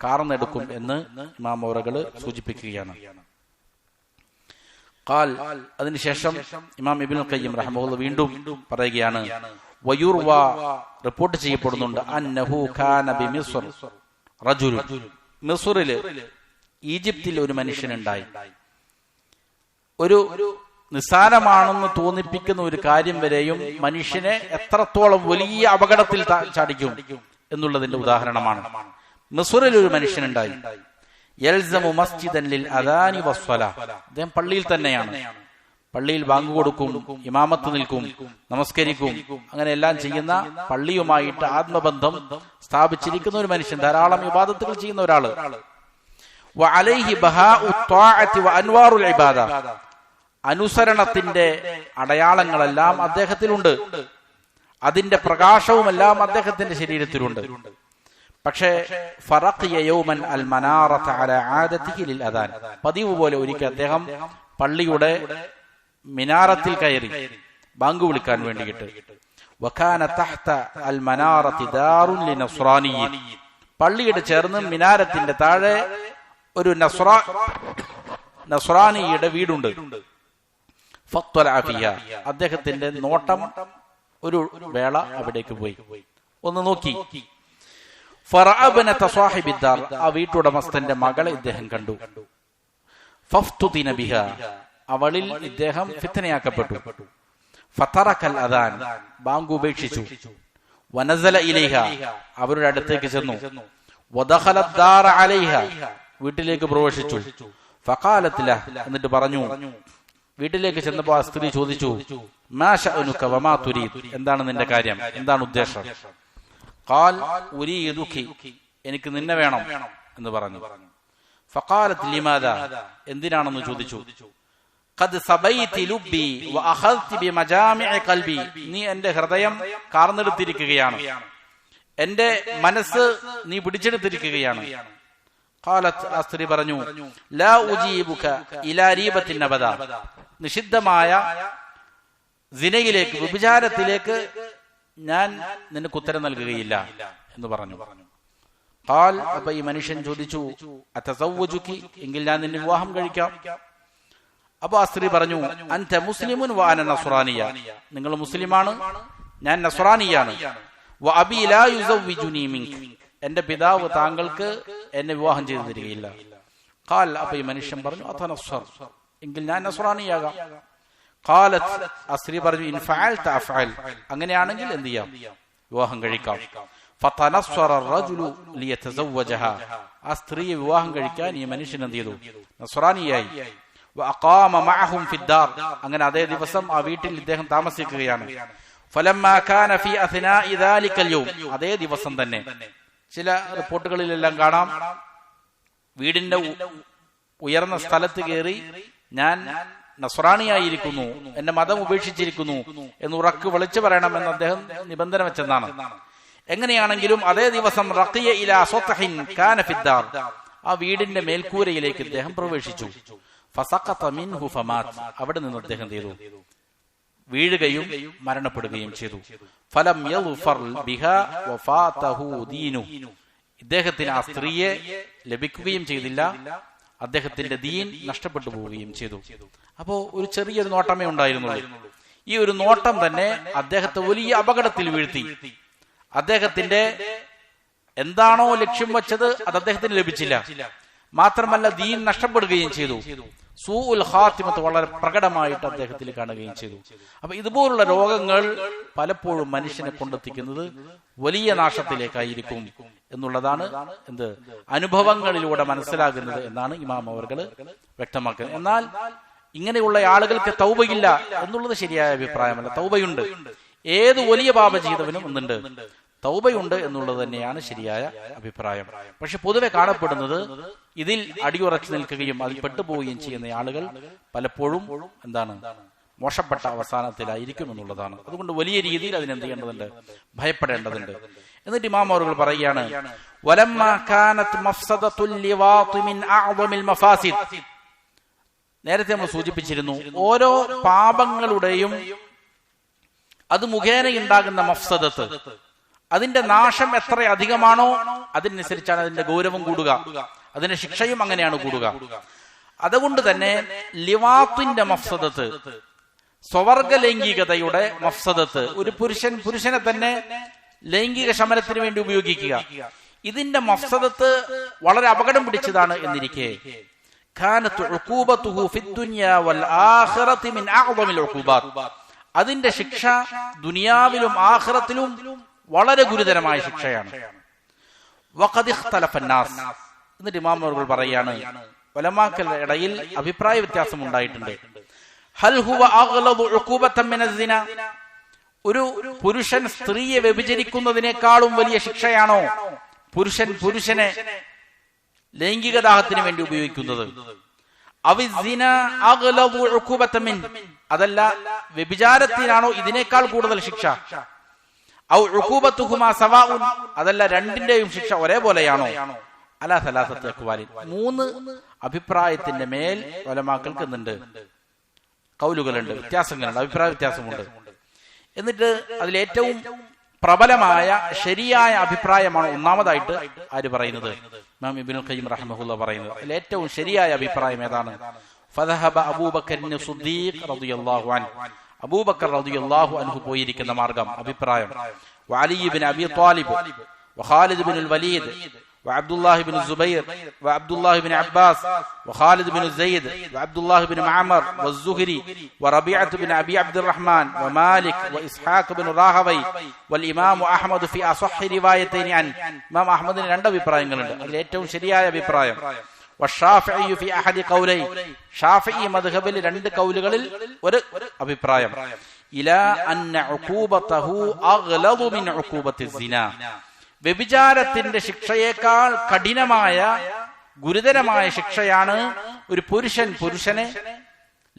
കാർന്നെടുക്കും എന്ന് ഇമാം അവറുകൾ സൂചിപ്പിക്കുകയാണ്. ഖാൽ അതിനുശേഷം ഇമാം ഇബ്നുൽ ഖയ്യിം റഹിമഹുല്ലാഹ് വീണ്ടും പറയുകയാണ്, വയുർവ റിപ്പോർട്ട് ചെയ്യപ്പെടുന്നുണ്ട്, അന്നഹു കാന ബി മിസ്ർ റജുൽ, മിസ്റില് ഈജിപ്തിൽ ഒരു മനുഷ്യനുണ്ടായി. ഒരു നിസ്സാരമാണെന്ന് തോന്നിപ്പിക്കുന്ന ഒരു കാര്യം വരെയും മനുഷ്യനെ എത്രത്തോളം വലിയ അപകടത്തിൽ ചാടിക്കും എന്നുള്ളതിന്റെ ഉദാഹരണമാണ്. മിസ്റിൽ ഒരു മനുഷ്യനുണ്ടായി. യൽസമു മസ്ജിദൻ ലിൽ അദാനി വസ്സലാ, അദ്ദേഹം പള്ളിയിൽ തന്നെയാണ്, പള്ളിയിൽ ബാങ്ക് കൊടുക്കും, ഇമാമത്ത് നിൽക്കും, നമസ്കരിക്കും, അങ്ങനെ എല്ലാം ചെയ്യുന്ന, പള്ളിയുമായിട്ട് ആത്മബന്ധം സ്ഥാപിച്ചിരിക്കുന്ന ഒരു മനുഷ്യൻ, ധാരാളം ഇബാദത്തുകൾ ചെയ്യുന്ന ഒരാള്. വഅലൈഹി ബഹാഉ ത്വാഅതി വഅൻവാറുൽ ഇബാദ, അനുസരണത്തിന്റെ അടയാളങ്ങളെല്ലാം അദ്ദേഹത്തിലുണ്ട്, അതിന്റെ പ്രകാശവുമെല്ലാം അദ്ദേഹത്തിന്റെ ശരീരത്തിലുണ്ട്. പക്ഷേ ഫറഖിയ യൗമൻ അൽ മനാറത അലാ ആദതിഹി ലിൽ അദാൻ, പതിവ് പോലെ ഒരിക്കൽ അദ്ദേഹം പള്ളിയുടെ മിനാരത്തിൽ കയറി ബാങ്ക് വിളിക്കാൻ വേണ്ടിയിട്ട്. വകാന തഹ്ത അൽ മനാറതി ദാറുൻ ലിനസ്റാനിയ്യിൻ, പള്ളിയുടെ ചേർന്ന് മിനാരത്തിന്റെ താഴെ ഒരു നസ്റാനിയുടെ വീടുണ്ട്. ഫത്വലഅ ഫിഹാ, അദ്ദേഹത്തിന്റെ നോട്ടം ഒരു വേള അവിടേക്ക് പോയി, ഒന്ന് നോക്കി. ഫറഅബ്നത സാഹിബിദ്ദാർ, ആ വീട്ടുടമസ്ഥന്റെ മകളെ ഇദ്ദേഹം കണ്ടു. ഫഫ്തുതിന ബിഹാ, അവളിൽ ഇദ്ദേഹം ഫിത്നയാക്കപ്പെട്ടു. ഫതറകൽ അദാൻ, ബാങ്ക് ഉപേക്ഷിച്ചു. വനസല ഇലൈഹ, അവരുടെ അടുത്തേക്ക് ചെന്നു. വദഖലത് ദാറ അലൈഹ, വീട്ടിലേക്ക് പ്രവേശിച്ചു. ഫഖാലത് ലഹ്, എന്നിട്ട് പറഞ്ഞു, വീട്ടിലേക്ക് ചെന്നപ്പോൾ ആ സ്ത്രീ ചോദിച്ചു, മാ ശഅനുക വമാ തുരീദ്, എന്താണ് നിന്റെ കാര്യം, എന്താണ് ഉദ്ദേശം? ഖാൽ ഉരീദുകി, എനിക്ക് നിന്നെ വേണം എന്ന് പറഞ്ഞു. ഫഖാലത് ലിമാദാ, എന്തിനാണെന്ന് ചോദിച്ചു. ഖദ് സബൈതി ലുബ്ബി വഅഖദ്തി ബിമജാമിഇ ഖൽബി, നീ എന്റെ ഹൃദയം കാർന്നെടുത്തിരിക്കുകയാണ്, എന്റെ മനസ്സ് നീ പിടിച്ചെടുത്തിരിക്കുകയാണ്. ഖാലത്, ആ സ്ത്രീ പറഞ്ഞു, ലാ ഉജീബുക ഇലാരീബത്തിൻ അബദ, നിഷിദ്ധമായ സിനയിലേക്ക്, വ്യഭിചാരത്തിലേക്ക് ഞാൻ നിനക്ക് ഉത്തരം നൽകുകയില്ല എന്ന് പറഞ്ഞു. ഖാൽ, അപ്പൊ ഈ മനുഷ്യൻ ചോദിച്ചു, അതസവ്വജുകി, എങ്കിൽ ഞാൻ നിന്നെ വിവാഹം കഴിക്കാം. അപ്പൊ ആ സ്ത്രീ പറഞ്ഞു, അൻത മുസ്ലിമുൻ വ അന നസ്റാനിയ, നിങ്ങൾ മുസ്ലിമാണ്, ഞാൻ നസ്റാനിയാണ്. വ അബി ലാ യുസവ്വിജുനി മിൻക, എന്റെ പിതാവ് താങ്കൾക്ക് എന്നെ വിവാഹം ചെയ്തു തരികയില്ല. ഖാൽ, അപ്പൊ ഈ മനുഷ്യൻ പറഞ്ഞു, അതനസ്സർ, എങ്കിൽ ഞാൻ നസ്റാനിയാകാം. ഖാലത്, ആ സ്ത്രീ പറഞ്ഞു, ഇൻ ഫഅൽത അഫ്അൽ, അങ്ങനെയാണെങ്കിൽ എന്ത് ചെയ്യാം, വിവാഹം കഴിക്കാം. ഫതനസ്സറ റജുലു ലിയതസവ്വജഹ, ആ സ്ത്രീയെ വിവാഹം കഴിക്കാൻ ഈ മനുഷ്യൻ എന്ത് ചെയ്തു, നസ്റാനിയായി. വഅഖാമ മഅഹും ഫിദ്ദാർ, അങ്ങനെ അതേ ദിവസം ആ വീട്ടിൽ ഇദ്ദേഹം താമസിക്കുകയാണ്. ഫലമ്മാ കാന ഫീ അസ്നാഇ ദാലികൽ യൗം, അതേ ദിവസം തന്നെ, ചില റിപ്പോർട്ടുകളിലെല്ലാം കാണാം, വീടിന്റെ ഉയർന്ന സ്ഥലത്ത് കയറി ഞാൻ നസ്റാനിയായിരിക്കുന്നു, എന്റെ മതം ഉപേക്ഷിച്ചിരിക്കുന്നു എന്ന് ഉറക്കെ വിളിച്ചു പറയണമെന്ന് അദ്ദേഹം നിബന്ധന വെച്ചെന്നാണ്. എങ്ങനെയാണെങ്കിലും അതേ ദിവസം റഖിയ ഇലാ സത്ഹിൻ കാന ഫിദ്ദാർ, ആ വീടിന്റെ മേൽക്കൂരയിലേക്ക് ഇദ്ദേഹം പ്രവേശിച്ചു. ഫസഖത മിൻഹു ഫമാത്, അവിടെ നിന്ന് അദ്ദേഹം ചെയ്തു വീഴുകയും മരണപ്പെടുകയും ചെയ്തു. ഫലം യഗ്ഫർ ബിഹാ വഫാതഹു ദീനു, ഇദ്ദേഹത്തിന് ആ സ്ത്രീയെ ലഭിക്കുകയും ചെയ്തില്ല, അദ്ദേഹത്തിന്റെ ദീൻ നഷ്ടപ്പെട്ടു പോവുകയും ചെയ്തു. അപ്പോ ഒരു ചെറിയൊരു നോട്ടമേ ഉണ്ടായിരുന്നുള്ളൂ. ഈ ഒരു നോട്ടം തന്നെ അദ്ദേഹത്തെ വലിയ അപകടത്തിൽ വീഴ്ത്തി. അദ്ദേഹത്തിന്റെ എന്താണോ ലക്ഷ്യം വെച്ചത് അത് അദ്ദേഹത്തിന് ലഭിച്ചില്ല, മാത്രമല്ല ദീൻ നഷ്ടപ്പെടുകയും ചെയ്തു. സൂഉൽ ഖാത്തിമത്ത് വളരെ പ്രകടമായിട്ട് അദ്ദേഹത്തിൽ കാണുകയും ചെയ്തു. അപ്പൊ ഇതുപോലുള്ള രോഗങ്ങൾ പലപ്പോഴും മനുഷ്യനെ കൊണ്ടെത്തിക്കുന്നത് വലിയ നാശത്തിലേക്കായിരിക്കും എന്നുള്ളതാണ് എന്ത് അനുഭവങ്ങളിലൂടെ മനസ്സിലാകുന്നത് എന്നാണ് ഇമാം അവർകൾ വ്യക്തമാക്കുന്നത്. എന്നാൽ ഇങ്ങനെയുള്ള ആളുകൾക്ക് തൗബയില്ല എന്നുള്ളത് ശരിയായ അഭിപ്രായമല്ല. തൗബയുണ്ട്, ഏത് വലിയ പാപം ചെയ്തവനും ഒന്നുണ്ട്, തൗബയുണ്ട് എന്നുള്ളത് തന്നെയാണ് ശരിയായ അഭിപ്രായം. പക്ഷെ പൊതുവെ കാണപ്പെടുന്നത് ഇതിൽ അടിയുറച്ചു നിൽക്കുകയും അതിൽ പെട്ടുപോവുകയും ചെയ്യുന്ന ആളുകൾ പലപ്പോഴും എന്താണ് മോശപ്പെട്ട അവസാനത്തിലായിരിക്കും എന്നുള്ളതാണ്. അതുകൊണ്ട് വലിയ രീതിയിൽ അതിനെന്ത് ചെയ്യേണ്ടതുണ്ട്, ഭയപ്പെടേണ്ടതുണ്ട്. എന്നിട്ട് ഇമാം അവറുകൾ പറയുകയാണ്, വലമ്മാ കാനത് മഫ്സദത്തുൽ ലിവാത് മിൻ അഅ്ദമിൽ മഫാസിദ്, നേരത്തെ നമ്മൾ സൂചിപ്പിച്ചിരുന്നു, ഓരോ പാപങ്ങളുടെയും അത് മുഖേനയുണ്ടാകുന്ന മഫ്സദത്ത്, അതിന്റെ നാശം എത്ര അധികമാണോ അതിനനുസരിച്ചാണ് അതിന്റെ ഗൗരവം കൂടുക, അതിന്റെ ശിക്ഷയും അങ്ങനെയാണ് കൂടുക. അതുകൊണ്ട് തന്നെ ലിവാത്തിന്റെ മഫ്സദത്ത്, സ്വവർഗ ലൈംഗികതയുടെ മഫ്സദത്ത്, ഒരു പുരുഷനെ തന്നെ ലൈംഗിക ശമനത്തിന് വേണ്ടി ഉപയോഗിക്കുക, ഇതിന്റെ മഫ്സദത്ത് വളരെ അപകടം പിടിച്ചതാണ് എന്നിരിക്കെ അതിന്റെ ശിക്ഷ ദുനിയാവിലും ആഖിറത്തിലും വളരെ ഗുരുതരമായ ശിക്ഷയാണ്. എന്നിട്ട് ഇമാം അവர்கள் പറയാണ്, ഉലമാക്കളുടെ ഇടയിൽ അഭിപ്രായ വ്യത്യാസം ഉണ്ടായിട്ടുണ്ട്. ഹൽ ഹുവ അഗ്ലദു ഉഖൂബതൻ മിന സിന, ഒരു പുരുഷൻ സ്ത്രീയെ വ്യഭിചരിക്കുന്നതിനേക്കാളും വലിയ ശിക്ഷയാണോ പുരുഷനെ ലൈംഗിക ദാഹത്തിന് വേണ്ടി ഉപയോഗിക്കുന്നത്? അതല്ല, വ്യഭിചാരത്തിനാണോ ഇതിനേക്കാൾ കൂടുതൽ ശിക്ഷ? അതല്ല, രണ്ടിന്റെയും ശിക്ഷ ഒരേപോലെയാണോ? അലാ സലാസത്തി അഖ്വാലിൻ, 3 അഭിപ്രായത്തിന്റെ മേൽ ഉലമാക്കൾക്ക് എന്തുണ്ട്? കൗലുകളുണ്ട്, വ്യത്യാസങ്ങളുണ്ട്, അഭിപ്രായ വ്യത്യാസമുണ്ട്. എന്നിട്ട് അതിലേറ്റവും പ്രബലമായ ശരിയായ അഭിപ്രായമാണ് ഒന്നാമതായിട്ട് ആര് പറയുന്നത്? ഇമാം ഇബ്നുൽ ഖയ്യിം റഹിമഹുല്ലാഹ് പറയുന്നത്. അതിൽ ഏറ്റവും ശരിയായ അഭിപ്രായം ഏതാണ്? ഫദഹബ അബൂബക്കർ സിദ്ദീഖ് റളിയല്ലാഹു അൻഹു, അബൂബക്കർ റളിയല്ലാഹു അൻഹു പോയിരിക്കുന്ന മാർഗം, അഭിപ്രായം. വഅലി ഇബ്നു അബി ത്വാലിബ് വഖാലിദ് ഇബ്നുൽ വലീദ് وعبد الله بن الزبير وعبد الله بن عباس وخالد بن زيد وعبد الله بن معمر والزهري وربيعة بن أبي عبد الرحمن ومالك وإسحاق بن راهوي والإمام أحمد في أصح روايتين عن إمام أحمد രണ്ട് അഭിപ്രായങ്ങളുണ്ട്. അതിൽ ഏറ്റവും ശരിയായ അഭിപ്രായം والشافعي في أحد قولي, ഷാഫിഈ മദ്ഹബിൽ 2 കൗലുകളിൽ ഒരു അഭിപ്രായം. إلى أن عقوبته أغلظ من عقوبة الزنا, വ്യഭിചാരത്തിന്റെ ശിക്ഷയേക്കാൾ കഠിനമായ ഗുരുതരമായ ശിക്ഷയാണ് ഒരു പുരുഷനെ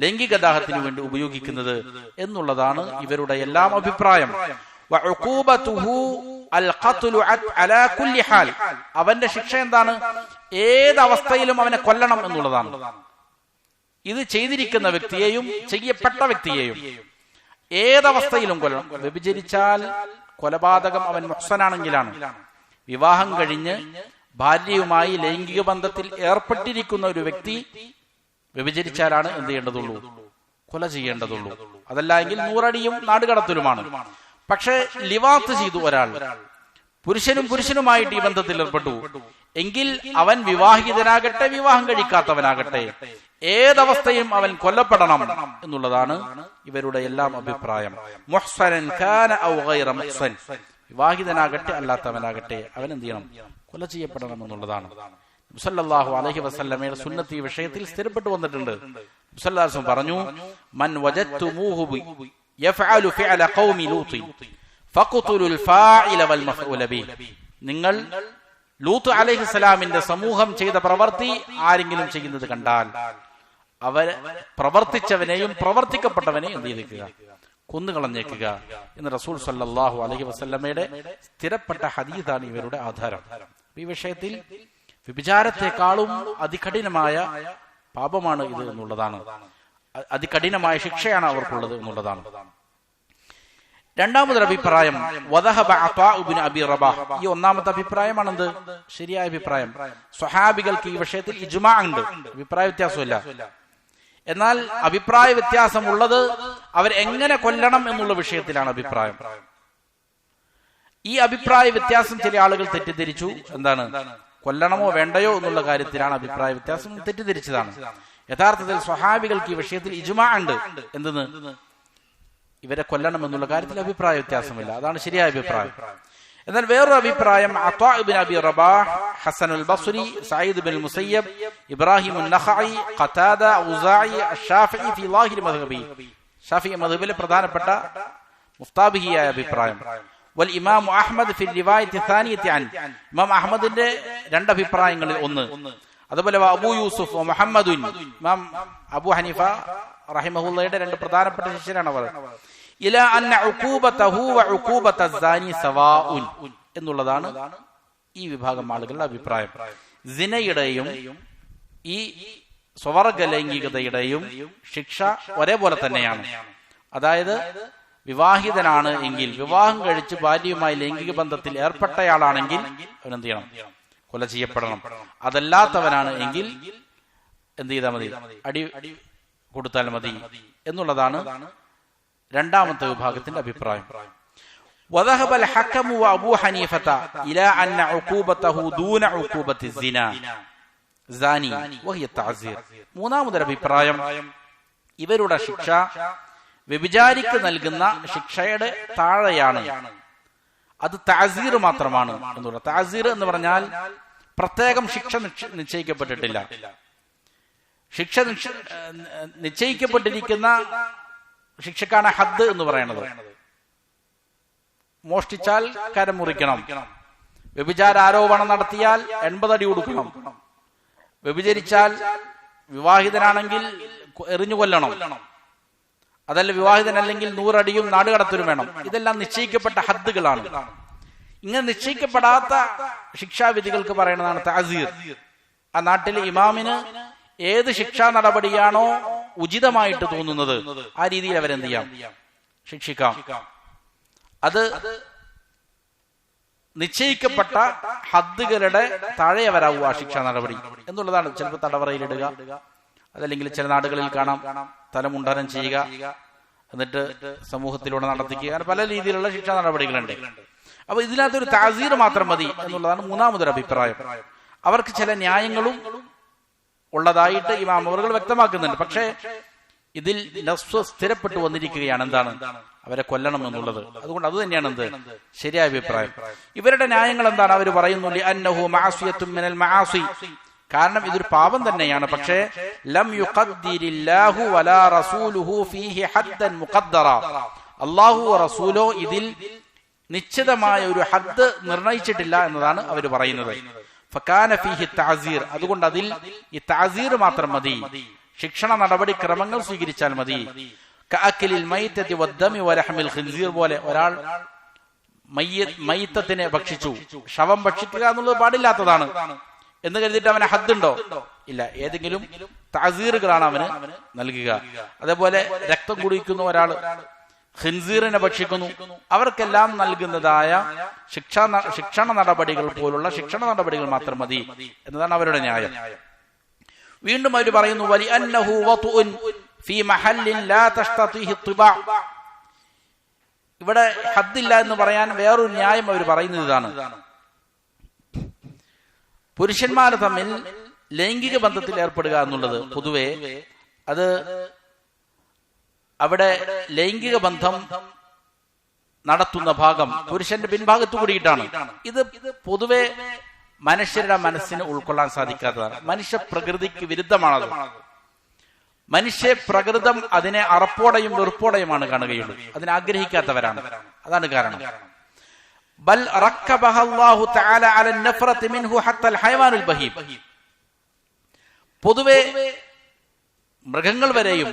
ലൈംഗിക ദാഹത്തിന് വേണ്ടി ഉപയോഗിക്കുന്നത് എന്നുള്ളതാണ് ഇവരുടെ എല്ലാം അഭിപ്രായം. അവന്റെ ശിക്ഷ എന്താണ്? ഏതവസ്ഥയിലും അവനെ കൊല്ലണം എന്നുള്ളതാണ്. ഇത് ചെയ്തിരിക്കുന്ന വ്യക്തിയെയും ചെയ്യപ്പെട്ട വ്യക്തിയെയും ഏതവസ്ഥയിലും കൊല്ലണം. വ്യഭിചരിച്ചാൽ കൊലപാതകം അവൻ മുഹ്സനാണെങ്കിലാണ്. വിവാഹം കഴിഞ്ഞ് ഭാര്യയുമായി ലൈംഗിക ബന്ധത്തിൽ ഏർപ്പെട്ടിരിക്കുന്ന ഒരു വ്യക്തി വ്യഭിചരിച്ചാലാണ് എന്ത് ചെയ്യേണ്ടതുള്ളൂ? കൊല ചെയ്യേണ്ടതുള്ളൂ. അതല്ല എങ്കിൽ 100 അടിയും നാടുകടത്തലുമാണ്. പക്ഷെ ലിവാത്ത് ചെയ്തു ഒരാൾ, പുരുഷനുമായിട്ട് ഈ ബന്ധത്തിൽ ഏർപ്പെട്ടു എങ്കിൽ അവൻ വിവാഹിതനാകട്ടെ വിവാഹം കഴിക്കാത്തവനാകട്ടെ ഏതവസ്ഥയും അവൻ കൊല്ലപ്പെടണം എന്നുള്ളതാണ് ഇവരുടെ എല്ലാം അഭിപ്രായം. മുഹ്സനൻ കാന ഔ ഗൈറ മുഹ്സൻ, വിവാഹിതനാകട്ടെ അല്ലാത്തവനാകട്ടെ അവൻ എന്ത് ചെയ്യണം? കൊല ചെയ്യപ്പെടണം എന്നുള്ളതാണ്. നബി സല്ലല്ലാഹു അലൈഹി വസല്ലമയുടെ സുന്നത്ത് ഈ വിഷയത്തിൽ സ്ഥിരപ്പെട്ടു വന്നിട്ടുണ്ട്. നബി സല്ലല്ലാഹു അലൈഹി വസല്ലം പറഞ്ഞു, മൻ വജദ്തുമൂഹു യഫഅലു ഫിഅല ഖൗമി ലൂത്ത് ഫഖ്തുലുൽ ഫാഇല വൽ മഫ്ഊല ബിഹി, നിങ്ങൾ ലൂത്ത് അലൈഹിസ്സലാമിന്റെ സമൂഹം ചെയ്ത പ്രവൃത്തി ആരെങ്കിലും ചെയ്യുന്നത് കണ്ടാൽ അവർ പ്രവർത്തിച്ചവനെയും പ്രവർത്തിക്കപ്പെട്ടവനെയും എന്ത് ചെയ്തേക്കുക? കൊന്നുകളഞ്ഞേക്കുക എന്ന് റസൂൽ സല്ലല്ലാഹു അലൈഹി വസല്ലമയുടെ സ്ഥിരപ്പെട്ട ഹദീസാണ് ഇവരുടെ ആധാരം. ഈ വിഷയത്തിൽ വ്യഭിചാരത്തെക്കാളും അതികഠിനമായ പാപമാണ് ഇത് എന്നുള്ളതാണ്, അതികഠിനമായ ശിക്ഷയാണ് അവർക്കുള്ളത് എന്നുള്ളതാണ്. രണ്ടാമതൊരു അഭിപ്രായം വദഹബ അതാ ഇബ്നു അബി റബാഹ്, ഈ ഒന്നാമത്തെ അഭിപ്രായമാണെന്ത്? ശരിയായ അഭിപ്രായം. സ്വഹാബികൾക്ക് ഈ വിഷയത്തിൽ ഇജ്മാ ഉണ്ട്, അഭിപ്രായ വ്യത്യാസമില്ല. എന്നാൽ അഭിപ്രായ വ്യത്യാസമുള്ളത് അവർ എങ്ങനെ കൊല്ലണം എന്നുള്ള വിഷയത്തിലാണ് അഭിപ്രായം. ഈ അഭിപ്രായ വ്യത്യാസം ചില ആളുകൾ തെറ്റിദ്ധരിച്ചു. എന്താണ്? കൊല്ലണമോ വേണ്ടയോ എന്നുള്ള കാര്യത്തിലാണ് അഭിപ്രായ വ്യത്യാസം, തെറ്റിദ്ധരിച്ചതാണ്. യഥാർത്ഥത്തിൽ സ്വഹാബികൾക്ക് ഈ വിഷയത്തിൽ ഇജ്മാ ഉണ്ട്. എന്തെന്ന്? ഇവരെ കൊല്ലണം എന്നുള്ള കാര്യത്തിൽ അഭിപ്രായ വ്യത്യാസമില്ല. അതാണ് ശരിയായ അഭിപ്രായം. എന്നാൽ വേറൊരു അഭിപ്രായം അതാ ഇബ്നു അബി റബാഹ്, ഹസനുൽ ബസ്രി, സഈദ് ഇബ്നുൽ മുസയ്യബ്, ഇബ്രാഹിം അൻ-നഖഈ, ഖതാദ, ഔസാഇ, അഷ്ശാഫിഈ ഫി ളാഹിരി മദ്ഹബി, ഷാഫിഈ മദ്ഹബിലെ പ്രധാനപ്പെട്ട മുഫ്താബിഹിയായ അഭിപ്രായം. വൽ ഇമാം അഹ്മദ് ഫി റിവായത്തി സാനിയത്തി അൻ, ഇമാം അഹ്മദിന്റെ 2 അഭിപ്രായങ്ങളിൽ ഒന്ന്. അതുപോലെ അബൂ യൂസുഫ് മുഹമ്മദുൻ, ഇമാം അബൂ ഹനീഫ റഹിമഹുള്ളയുടെ 2 പ്രധാനപ്പെട്ട ശിഷ്യരാണ് അവർ. ഇലാ അന്ന ഉഖൂബതഹു വ ഉഖൂബതസ് സാനി സവാഉൻ എന്നുള്ളതാണ് ഈ വിഭാഗം ആളുകളുടെ അഭിപ്രായം. സിനയുടെയും ഈ സ്വവർഗ ലൈംഗികതയുടെയും ശിക്ഷ ഒരേപോലെ തന്നെയാണ്. അതായത് വിവാഹിതനാണ് എങ്കിൽ, വിവാഹം കഴിച്ച് ഭാര്യയുമായി ലൈംഗിക ബന്ധത്തിൽ ഏർപ്പെട്ടയാളാണെങ്കിൽ അവനെന്ത് ചെയ്യണം? കൊല ചെയ്യപ്പെടണം. അതല്ലാത്തവനാണ് എങ്കിൽ എന്ത് ചെയ്താൽ മതി? അടി കൊടുത്താൽ മതി എന്നുള്ളതാണ് രണ്ടാമത്തെ വിഭാഗത്തിന്റെ അഭിപ്രായം. وذهب الحكم وابو حنيفة الى ان عقوبته دون عقوبة الزنا زاني وهي التعزير. മൂന്നാമത്തെ അഭിപ്രായം, ഇവരുടെ ശിക്ഷ വ്യഭിചാരിക്ക് നൽകുന്ന ശിക്ഷയുടെ താഴെയാണ്, അത് തഅസീർ മാത്രമാണ് എന്നുള്ള. തഅസീർ എന്ന് പറഞ്ഞാൽ പ്രത്യേകം ശിക്ഷ നിശ്ചയിക്കപ്പെട്ടിട്ടില്ല. ശിക്ഷ നിശ്ചയിക്കപ്പെട്ടിരിക്കുന്ന ശിക്ഷക്കാണ് ഹദ് എന്ന് പറയുന്നത്. മോഷ്ടിച്ചാൽ കരം മുറിക്കണം, വ്യഭിചാര ആരോപണം നടത്തിയാൽ 80 അടി കൊടുക്കണം, വ്യഭിചരിച്ചാൽ വിവാഹിതനാണെങ്കിൽ എറിഞ്ഞു കൊല്ലണം, അതല്ല വിവാഹിതനല്ലെങ്കിൽ 100 അടിയും നാടുകടത്തലും വേണം. ഇതെല്ലാം നിശ്ചയിക്കപ്പെട്ട ഹദ്ദുകളാണ്. ഇങ്ങനെ നിശ്ചയിക്കപ്പെടാത്ത ശിക്ഷാവിധികൾക്ക് പറയുന്നതാണ് തഅസീർ. ആ നാട്ടിലെ ഇമാമിന് ഏത് ശിക്ഷാ നടപടിയാണോ ഉചിതമായിട്ട് തോന്നുന്നത് ആ രീതിയിൽ അവരെന്ത് ചെയ്യാം? ശിക്ഷിക്കാം. അത് നിശ്ചയിക്കപ്പെട്ട ഹദ്ദുകളുടെ താഴെ വരാവൂ ആ ശിക്ഷാ നടപടി എന്നുള്ളതാണ്. ചിലപ്പോൾ തടവറയിലിടുക, അതല്ലെങ്കിൽ ചില നാടുകളിൽ കാണാം തലമുണ്ടനം ചെയ്യുക, എന്നിട്ട് സമൂഹത്തിലൂടെ നടത്തിക്കുക, അങ്ങനെ പല രീതിയിലുള്ള ശിക്ഷാ നടപടികളുണ്ട്. അപ്പൊ ഇതിനകത്തൊരു തഅസീർ മാത്രം മതി എന്നുള്ളതാണ് മൂന്നാമതൊരു അഭിപ്രായം. അവർക്ക് ചില ന്യായങ്ങളും ഉള്ളതായിട്ട് ഇമാം അവറുകൾ വ്യക്തമാക്കുന്നുണ്ട്. പക്ഷേ ഇതിൽ നസ്സ് സ്ഥിരപ്പെട്ടു വന്നിരിക്കുകയാണ്, എന്താണ്? അവരെ കൊല്ലണം എന്നുള്ളത്. അതുകൊണ്ട് അത് തന്നെയാണ് എന്ത് ശരിയായ അഭിപ്രായം. ഇവരുടെ ന്യായങ്ങൾ എന്താണ്? അവർ പറയുന്നു അന്നഹു മഅസിയത്തുൻ മിനൽ മആസി, കാരണം ഇതൊരു പാപം തന്നെയാണ്. പക്ഷേ ലം യുഖദ്ദിരില്ലാഹു വലാ റസൂലുഹു ഫീഹി ഹദ്ദൻ മുഖദ്ദറ, അല്ലാഹു റസൂലോ ഇതിൽ നിശ്ചിതമായ ഒരു ഹദ്ദ് നിർണയിച്ചിട്ടില്ല എന്നതാണ് അവർ പറയുന്നത്. ഫകാന ഫീഹി തഅസീർ, അതുകൊണ്ട് അതിൽ ഈ തഅസീർ മാത്രം മതി, ശിക്ഷണ നടപടിക്രമങ്ങൾ സ്വീകരിച്ചാൽ മതി. കഅക്ലിൽ മൈതതി വദ്ദമി വലഹ്മിൽ ഖിൻസീർ പോലെ ഒരാൾ മൈത്തത്തിനെ ഭക്ഷിച്ചു, ശവം ഭക്ഷിക്കുക എന്നുള്ളത് പാടില്ലാത്തതാണ് എന്ന് കരുതിയിട്ട് അവന് ഹദ്ദുണ്ടോ? ഇല്ല. ഏതെങ്കിലും തഅസീറുകളാണ് അവന് നൽകുക. അതേപോലെ രക്തം കുടിക്കുന്ന ഒരാൾ ഖിൻസീറിനെ ഭക്ഷിക്കുന്നു, അവർക്കെല്ലാം നൽകുന്നതായ ശിക്ഷണ നടപടികൾ പോലുള്ള ശിക്ഷണ നടപടികൾ മാത്രം മതി എന്നതാണ് അവരുടെ ന്യായം. വീണ്ടും അവർ പറയുന്നു വലി അന്നഹു വതുഉൻ ഫീ മഹല്ലിൻ ലാ തസ്തതിഹി ഇത്തിബാ, ഇവിടെ ഹദ്ദില്ല എന്ന് പറയാൻ വേറൊരു ന്യായം അവർ പറയുന്നത് ഇതാണ്. പുരുഷന്മാർ തമ്മിൽ ലൈംഗിക ബന്ധത്തിൽ ഏർപ്പെടുക എന്നുള്ളത് പൊതുവെ അത് അവിടെ ലൈംഗിക ബന്ധം നടത്തുന്ന ഭാഗം പുരുഷന്റെ പിൻഭാഗത്തു കൂടിയിട്ടാണ്. ഇത് പൊതുവെ മനുഷ്യരുടെ മനസ്സിന് ഉൾക്കൊള്ളാൻ സാധിക്കാത്തതാണ്. മനുഷ്യ പ്രകൃതിക്ക് വിരുദ്ധമാണത്. മനുഷ്യ പ്രകൃതം അതിനെ അറപ്പോടെയും വെറുപ്പോടെയുമാണ് കാണുകയുള്ളൂ. അതിനെ ആഗ്രഹിക്കാത്തവരാണ്. അതാണ് കാരണം. ബൽ റക്കബഹ അല്ലാഹു തആല അല നഫറതി മിൻഹു ഹത്തൽ ഹയവാനുൽ ബഹീം, പൊതുവെ മൃഗങ്ങൾ വരെയും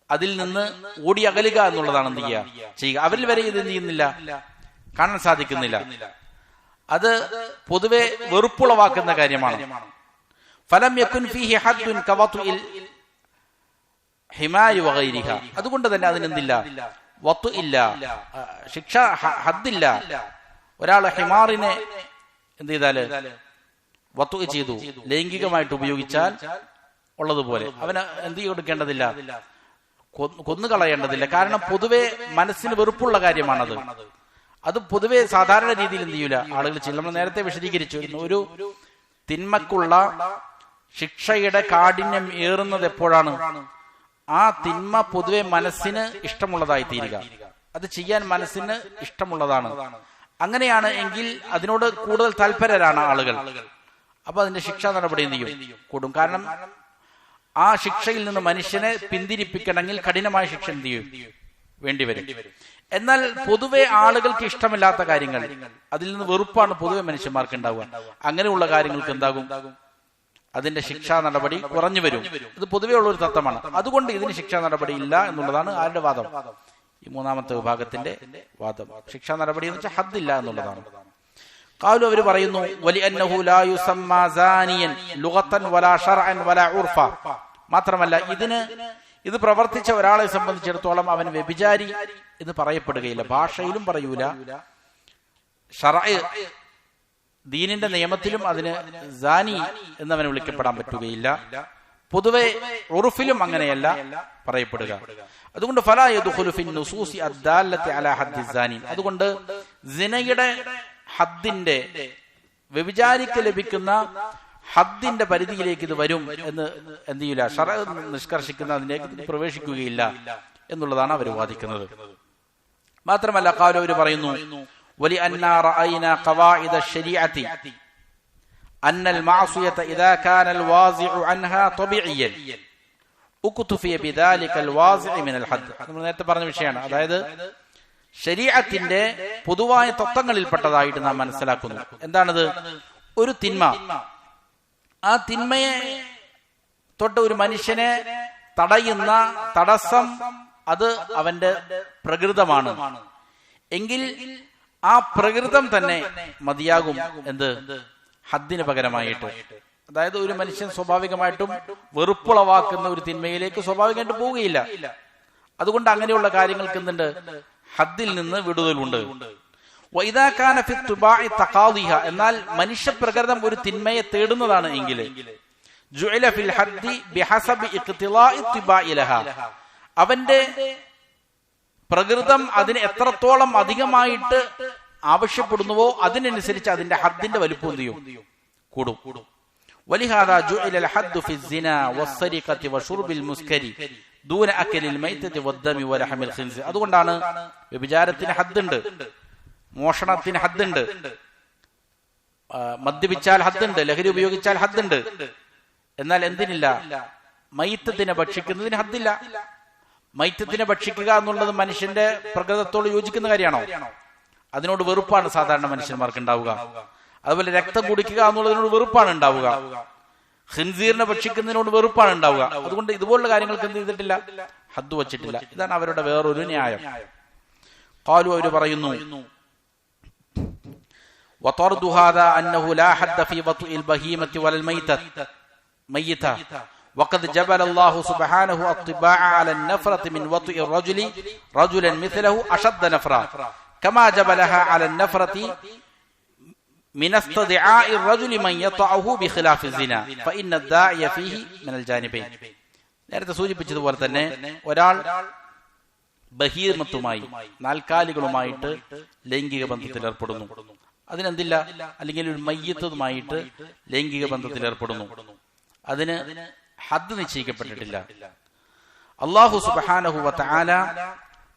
അതിൽ നിന്ന് ഓടി അകലുക എന്നുള്ളതാണ് എന്ത് ചെയ്യുക. അവരിൽ വരെ ഇത് എന്ത് ചെയ്യുന്നില്ല, കാണാൻ സാധിക്കുന്നില്ല. അത് പൊതുവെ വെറുപ്പുളവാക്കുന്ന കാര്യമാണ്. ഫലം യകുൻ ഫീഹി ഹദ്ദുൻ കവതുഇൽ ഹിമാരി വഗൈരിഹ, അതുകൊണ്ട് തന്നെ അതിനെന്തില്ല, വത്തു ഇല്ല, ശിക്ഷ ഹദ്ദില്ല. ഒരാൾ ഹിമാറിനെ എന്ത് ചെയ്താല് വത്തു ചെയ്തു, ലൈംഗികമായിട്ട് ഉപയോഗിച്ചാൽ ഉള്ളതുപോലെ അവന് എന്ത് കൊടുക്കേണ്ടതില്ല, കൊന്നുകളയേണ്ടതില്ല. കാരണം പൊതുവെ മനസ്സിന് വെറുപ്പുള്ള കാര്യമാണത്. അത് പൊതുവെ സാധാരണ രീതിയിൽ എന്ത് ചെയ്യൂല ആളുകൾ ചെയ്യും. നമ്മൾ നേരത്തെ വിശദീകരിച്ചു, ഒരു തിന്മക്കുള്ള ശിക്ഷയുടെ കാഠിന്യം ഏറുന്നത് എപ്പോഴാണ്? ആ തിന്മ പൊതുവെ മനസ്സിന് ഇഷ്ടമുള്ളതായി തീരുക, അത് ചെയ്യാൻ മനസ്സിന് ഇഷ്ടമുള്ളതാണ്. അങ്ങനെയാണ് എങ്കിൽ അതിനോട് കൂടുതൽ താല്പര്യരാണ് ആളുകൾ. അപ്പൊ അതിന്റെ ശിക്ഷാ നടപടി എന്ത് ചെയ്യും, കൂടും. കാരണം ആ ശിക്ഷയിൽ നിന്ന് മനുഷ്യനെ പിന്തിരിപ്പിക്കണമെങ്കിൽ കഠിനമായ ശിക്ഷ എന്ത് ചെയ്യും, വേണ്ടിവരും. എന്നാൽ പൊതുവെ ആളുകൾക്ക് ഇഷ്ടമില്ലാത്ത കാര്യങ്ങൾ, അതിൽ നിന്ന് വെറുപ്പാണ് പൊതുവെ മനുഷ്യന്മാർക്ക് ഉണ്ടാവുക. അങ്ങനെയുള്ള കാര്യങ്ങൾക്ക് എന്താകും, അതിന്റെ ശിക്ഷാ നടപടി കുറഞ്ഞു വരും. ഇത് പൊതുവെ ഉള്ള ഒരു തത്വമാണ്. അതുകൊണ്ട് ഇതിന് ശിക്ഷാ നടപടി ഇല്ല എന്നുള്ളതാണ് ആരുടെ വാദം? ഈ മൂന്നാമത്തെ വിഭാഗത്തിന്റെ വാദം. ശിക്ഷാ നടപടി എന്ന് വെച്ചാൽ ഹദ്ദില്ല എന്നുള്ളതാണ്. ഖാലു, അവർ പറയുന്നു വലി അന്നഹു ലാ യുസമ്മാ സാനിയൻ ലുഗതൻ വലാ ശർഅൻ വലാ ഉർഫ, മാത്രമല്ല ഇതിന് ഇത് പ്രവർത്തിച്ച ഒരാളെ സംബന്ധിച്ചിടത്തോളം അവൻ വ്യഭിചാരി എന്ന് പറയപ്പെടുകയില്ല. ഭാഷയിലും പറയൂല, ശറഅ് ദീനിന്റെ നിയമത്തിലും അതിന് സാനി എന്നവനെ വിളിക്കപ്പെടാൻ പറ്റുകയില്ല. പൊതുവെ ഉറുഫിലും അങ്ങനെയല്ല പറയപ്പെടുക. അതുകൊണ്ട് ഫലാ യദ്ഖുലു ഫിൻ നുസൂസി അദ്ദാല്ലത്തി അലാ ഹദ്ദി സാനി, അതുകൊണ്ട് സിനയുടെ ഹദ്ദിന്റെ, വ്യഭിചാരിക്ക് ലഭിക്കുന്ന ഹദ്ദിന്റെ പരിധിയിലേക്ക് ഇത് വരും എന്ന് എന്ത് ചെയ്യില്ല, ശറഅ് നിഷ്കർഷിക്കുന്ന അതിലേക്ക് പ്രവേശിക്കുകയില്ല എന്നുള്ളതാണ് അവർ വാദിക്കുന്നത്. മാത്രമല്ല ഖാലു, അവർ പറയുന്നു വലി അന്നാ റഅയ്നാ ഖവാഇദ ശരീഅത്തി അന്നൽ മഅസിയത ഇദാ കാനൽ വാസിഉ അൻഹാ തബീഇയ്യൻ ഉക്തുഫിയ ബിദാലികൽ വാസിഉ മിനൽ ഹദ്ദ്. നമ്മൾ നേരത്തെ പറഞ്ഞ വിഷയമാണ്. അതായത് ശരീഅത്തിന്റെ പൊതുവായ തത്വങ്ങളിൽപ്പെട്ടതായിട്ട് നാം മനസ്സിലാക്കുന്നു. എന്താണത്? ഒരു തിന്മ, ആ തിന്മയെ തൊട്ട് ഒരു മനുഷ്യനെ തടയുന്ന തടസ്സം അത് അവന്റെ പ്രകൃതമാണ് എങ്കിൽ ആ പ്രകൃതം തന്നെ മതിയാകും എന്ത്, ഹദ്ദിന് പകരമായിട്ട്. അതായത് ഒരു മനുഷ്യൻ സ്വാഭാവികമായിട്ടും വെറുപ്പുളവാക്കുന്ന ഒരു തിന്മയിലേക്ക് സ്വാഭാവികമായിട്ട് പോവുകയില്ല. അതുകൊണ്ട് അങ്ങനെയുള്ള കാര്യങ്ങൾക്ക് എന്തുണ്ട്, ഹദ്ദിൽ നിന്ന് വിടുതലുണ്ട്. എന്നാൽ മനുഷ്യപ്രകൃതം ഒരു തിന്മയെ തേടുന്നതാണ് എങ്കിൽ അവന്റെ പ്രകൃതം അതിന് എത്രത്തോളം അധികമായിട്ട് ആവശ്യപ്പെടുന്നുവോ അതിനനുസരിച്ച് അതിന്റെ ഹദ്ദിന്റെ വലുപ്പം എന്ത് ചെയ്യും, കൂടും. വലിഹാദാ ജുഇലൽ ഹദ്ദു ഫിസ്സിനാ വസ്സരിഖത്തി വശുർബിൽ മുസ്കരി ദൂന അക്കലിൽ മൈതതി വദ്ദമി വലഹമിൽ ഖിൻസിർ. അതുകൊണ്ടാണ് വ്യഭിചാരത്തിന് ഹദ്ദുണ്ട്, മോഷണത്തിന് ഹദ്ദുണ്ട്, മദ്യപിച്ചാൽ ഹദ്ദുണ്ട്, ലഹരി ഉപയോഗിച്ചാൽ ഹദ്ദുണ്ട്. എന്നാൽ എന്തിനില്ല, മൈത്തത്തിനെ ഭക്ഷിക്കുന്നതിന് ഹദ്ദില്ല. മൈത്തത്തിനെ ഭക്ഷിക്കുക എന്നുള്ളത് മനുഷ്യന്റെ പ്രകൃതത്തോട് യോജിക്കുന്ന കാര്യമാണോ? അതിനോട് വെറുപ്പാണ് സാധാരണ മനുഷ്യന്മാർക്ക് ഉണ്ടാവുക. അതുപോലെ രക്തം കുടിക്കുക എന്നുള്ളതിനോട് വെറുപ്പാണ് ഉണ്ടാവുക. ഖിൻസീറിനെ ഭക്ഷിക്കുന്നതിനോട് വെറുപ്പാണ് ഉണ്ടാവുക. അതുകൊണ്ട് ഇതുപോലുള്ള കാര്യങ്ങൾക്ക് എന്ത് ചെയ്തിട്ടില്ല, ഹദ്ദ് വച്ചിട്ടില്ല. ഇതാണ് അവരുടെ വേറൊരു ന്യായം. ഖാലു, അവർ പറയുന്നു وطرد هذا أنه لا حد في وطئ البهيمة ولا الميتة وقد جبل الله سبحانه الطباع على النفرة من وطئ الرجل رجلا مثله أشد نفرة كما جبلها على النفرة من استدعاء الرجل من يطعه بخلاف الزنا فإن الداعي فيه من الجانبين. നേരത്തെ സൂചിപ്പിച്ചതുപോലെ തന്നെ ഒരാൾ ബഹീമത്തുമായി, നാൽക്കാലികളുമായിട്ട് ലൈംഗിക ബന്ധത്തിൽ ഏർപ്പെടുന്നു, അതിനെന്തില്ല, അല്ലെങ്കിൽ ഒരു മയ്യത്തുമായിട്ട് ലൈംഗിക ബന്ധത്തിൽ ഏർപ്പെടുന്നു, അതിന് ഹദ്ദ് നിശ്ചയിക്കപ്പെട്ടിട്ടില്ല. അല്ലാഹു സുബ്ഹാനഹു വ തആല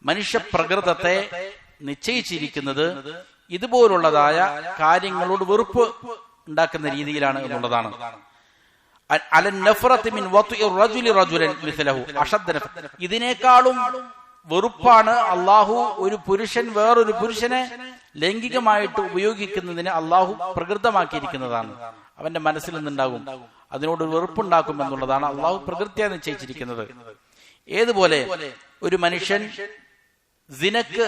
മനുഷ്യ പ്രകൃതത്തെ നിശ്ചയിച്ചിരിക്കുന്നത് ഇതുപോലുള്ളതായ കാര്യങ്ങളോട് വെറുപ്പ് ഉണ്ടാക്കുന്ന രീതിയിലാണ് എന്നുള്ളതാണ്. ഇതിനേക്കാളും വെറുപ്പാണ് അള്ളാഹു ഒരു പുരുഷൻ വേറൊരു പുരുഷനെ ലൈംഗികമായിട്ട് ഉപയോഗിക്കുന്നതിന് അള്ളാഹു പ്രകൃതമാക്കിയിരിക്കുന്നതാണ്. അവന്റെ മനസ്സിൽ നിന്നുണ്ടാകും, അതിനോട് വെറുപ്പുണ്ടാക്കും എന്നുള്ളതാണ് അള്ളാഹു പ്രകൃതിയായി നിശ്ചയിച്ചിരിക്കുന്നത്. ഏതുപോലെ ഒരു മനുഷ്യൻ സിനക്ക്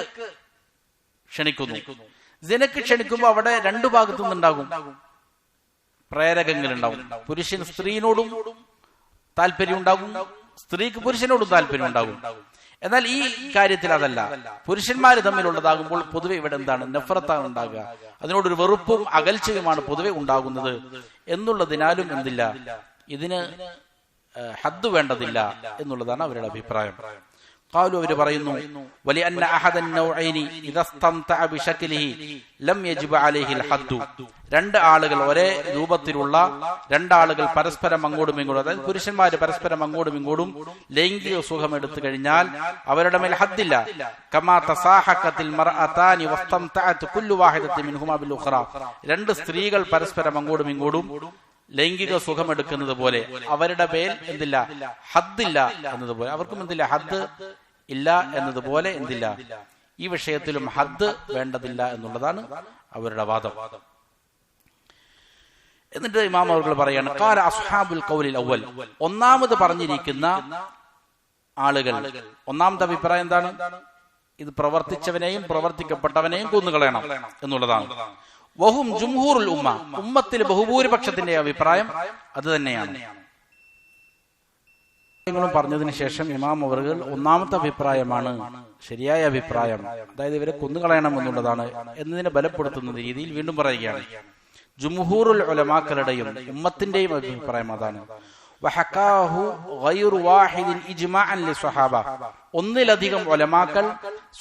ക്ഷണിക്കുന്നു, സിനക്ക് ക്ഷണിക്കുമ്പോൾ അവിടെ രണ്ടു ഭാഗത്തു നിന്നുണ്ടാകും പ്രേരകങ്ങൾ ഉണ്ടാവും. പുരുഷൻ സ്ത്രീയോടും താല്പര്യം ഉണ്ടാകും, സ്ത്രീക്ക് പുരുഷനോടും താല്പര്യം ഉണ്ടാകും. എന്നാൽ ഈ കാര്യത്തിൽ അതല്ല. പുരുഷന്മാർ തമ്മിലുള്ളതാകുമ്പോൾ പൊതുവെ ഇവിടെ എന്താണ്, നഫ്രത്താണ് ഉണ്ടാകുക, അതിനോടൊരു വെറുപ്പും അകൽച്ചയുമാണ് പൊതുവെ ഉണ്ടാകുന്നത് എന്നുള്ളതിനാലും എന്തില്ല, ഇതിന് ഹദ്ദ് വേണ്ടതില്ല എന്നുള്ളതാണ് അവരുടെ അഭിപ്രായം. ഖാലു, അവർ പറയുന്നു വലിഅന്ന അഹദൻ നൗഐനി ഇദാ ഇസ്തംതഅ ബിശക്ലിഹി ലം യജിബ് അലൈഹിൽ ഹദ്ദു. രണ്ട് ആളുകൾ, ഒരേ രൂപത്തിലുള്ള രണ്ടാളുകൾ പരസ്പരം അങ്ങോട്ടും ഇങ്ങോട്ടും, അതായത് പുരുഷന്മാര് പരസ്പരം അങ്ങോട്ടും ഇങ്ങോട്ടും ലൈംഗിക സുഖം എടുത്തു കഴിഞ്ഞാൽ അവരുടെ മേൽ ഹദ്ദില്ല. കമാ തസാഹഖത്തിൽ മർഅതാനി വസ്തംതഅത് കുല്ലു വാഹിദത്തിൻ മിൻഹുമാ ബിൽ ഉഖറ. രണ്ട് സ്ത്രീകൾ പരസ്പരം അങ്ങോട്ടും ഇങ്ങോട്ടും ലൈംഗിക സുഖം എടുക്കുന്നത് പോലെ അവരുടെ മേൽ എന്തില്ല, ഹദ്ദില്ല എന്നതുപോലെ അവർക്കും എന്തില്ല, ഹദ്ദ് ഇല്ല എന്നതുപോലെ എന്തില്ല, ഈ വിഷയത്തിലും ഹദ്ദ് വേണ്ടതില്ല എന്നുള്ളതാണ് അവരുടെ വാദം. എന്നിട്ട് ഇമാം അവർ പറയാണ്, ഖാല അസ്ഹാബുൽ ഖൗലിൽ അവ്വൽ, ഒന്നാമത് പറഞ്ഞിരിക്കുന്ന ആളുകൾ, ഒന്നാമത്തെ അഭിപ്രായം എന്താണ്, ഇത് പ്രവർത്തിച്ചവനെയും പ്രവർത്തിക്കപ്പെട്ടവനെയും കൊന്നുകളയണം എന്നുള്ളതാണ്. വഹും ജുംഹൂറുൽ ഉമ്മ, ഉമ്മത്തിൽ ബഹുഭൂരിപക്ഷത്തിന്റെ അഭിപ്രായം അത് തന്നെയാണ്. പറഞ്ഞതിന് ശേഷം ഇമാം അവറുകൾ ഒന്നാമത്തെ അഭിപ്രായമാണ് ശരിയായ അഭിപ്രായം, അതായത് ഇവരെ കൊന്നുകളയണമെന്നുള്ളതാണ് എന്നതിനെ ബലപ്പെടുത്തുന്ന രീതിയിൽ വീണ്ടും പറയുകയാണ്. ജുംഹൂറുൽ ഉലമാക്കളുടെയും ഉമ്മത്തിന്റെയും അഭിപ്രായം അതാണ്. വഹക്കാഹു ഗൈറു വാഹിദിൻ ഇജ്മാഅൻ ലിസ്വഹാബ, ഒന്നിലധികം ഉലമാക്കൾ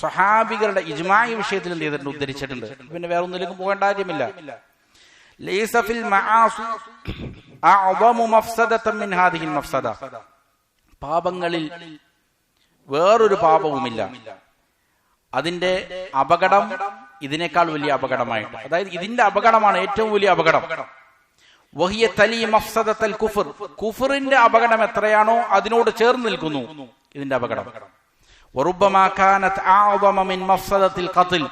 സ്വഹാബികളുടെ ഇജ്മാഇ വിഷയത്തിൽ എന്ത് ചെയ്തിട്ടുണ്ട്, ഉദ്ധരിച്ചിട്ടുണ്ട്. പിന്നെ വേറെ ഒന്നിലേക്കും പോകേണ്ട കാര്യമില്ല. ലൈസ ഫിൽ മആസി അഅ്ദമു മഫ്സദതൻ മിൻ ഹാദിഹിൽ മഫ്സദ, പാപങ്ങളിൽ വേറൊരു പാപവുമില്ല അതിന്റെ അപകടം ഇതിനേക്കാൾ വലിയ അപകടമായിട്ട്, അതായത് ഇതിന്റെ അപകടമാണ് ഏറ്റവും വലിയ അപകടം. വഹിയ തലി മഫ്സദത്തൽ കുഫർ, കുഫറിന്റെ അപകടം എത്രയാണോ അതിനോട് ചേർന്ന് നിൽക്കുന്നു ഇതിന്റെ അപകടം. വറുബ്ബമാ കാനത് അഅ്ദമ മിൻ മഫ്സദത്തിൽ ഖത്ൽ,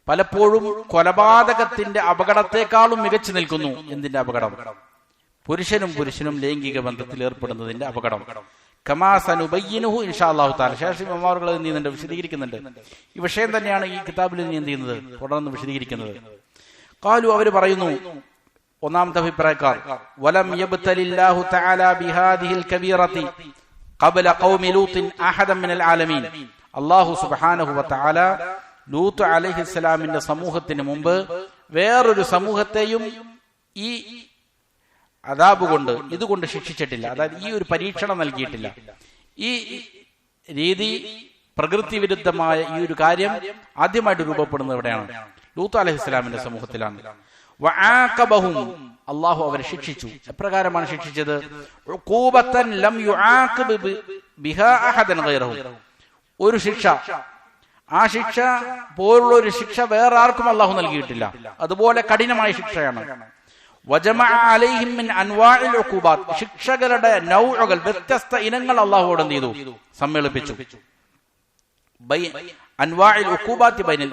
പലപ്പോഴും കൊലപാതകത്തിന്റെ അപകടത്തെക്കാളും മികച്ചു നിൽക്കുന്നു എന്തിന്റെ അപകടം, പുരുഷനും ലൈംഗിക ബന്ധത്തിൽ ഏർപ്പെടുന്നതിന്റെ അപകടം. കമാ സനുബയ്യിനുഹു ഇൻഷാ അല്ലാഹു തആല. ശേഷം ഇമാമുകൾ എന്ത് ചെയ്യുന്നുണ്ട്, വിശദീകരിക്കുന്നുണ്ട്. ഈ വിഷയം തന്നെയാണ് ഈ കിതാബിൽ എന്ത് ചെയ്യുന്നത്, തുടർന്ന് വിശദീകരിക്കുന്നത്. ഖാലു, അവർ പറയുന്നു, ഒന്നാമത്തെ അഭിപ്രായക്കാർ, വലം യബ്തലില്ലാഹു തആല ബിഹാദിഹിൽ കബീറതി ഖബ്ല ഖൗമി ലൂത്തിൻ അഹദൻ മിനൽ ആലമീൻ, അല്ലാഹു സുബ്ഹാനഹു വ തആല ലൂത്ത് അലൈഹിസ്സലാമിന്റെ സമൂഹത്തിന് മുമ്പ് വേറൊരു സമൂഹത്തെയും ഈ അദാബ് കൊണ്ട് ഇതുകൊണ്ട് ശിക്ഷിച്ചിട്ടില്ല. അതായത് ഈ ഒരു പരീക്ഷണം നൽകിയിട്ടില്ല. ഈ രീതി പ്രകൃതി വിരുദ്ധമായ ഈ ഒരു കാര്യം ആദ്യമായിട്ട് രൂപപ്പെടുന്നത് എവിടെയാണ്, ലൂത്ത് അലൈഹിസ്സലാമിന്റെ സമൂഹത്തിലാണ്. വആഖബഹും, അല്ലാഹു അവരെ ശിക്ഷിച്ചു. എപ്രകാരമാണ് ശിക്ഷിച്ചത്, ഉഖൂബത്തൻ ലം യുആഖിബ് ബിഹാ അഹദൻ ഗൈറഹു, ഒരു ശിക്ഷ, ആ ശിക്ഷ പോലുള്ള ഒരു ശിക്ഷ വേറെ ആർക്കും അല്ലാഹു നൽകിയിട്ടില്ല, അതുപോലെ കഠിനമായ ശിക്ഷയാണ്. വജമഅ അലൈഹിം മിൻ അൻവാഇൽ ഉഖൂബാത്ത്, ശിക്ഷകളുടെ നൗഉകൾ, വ്യത്യസ്ത ഇനങ്ങൾ അല്ലാഹുവോട് എന്ത് ചെയ്തു, സമ്മേളിപ്പിച്ചു. അൻവാഇൽ ഉഖൂബാത്തി ബൈനൽ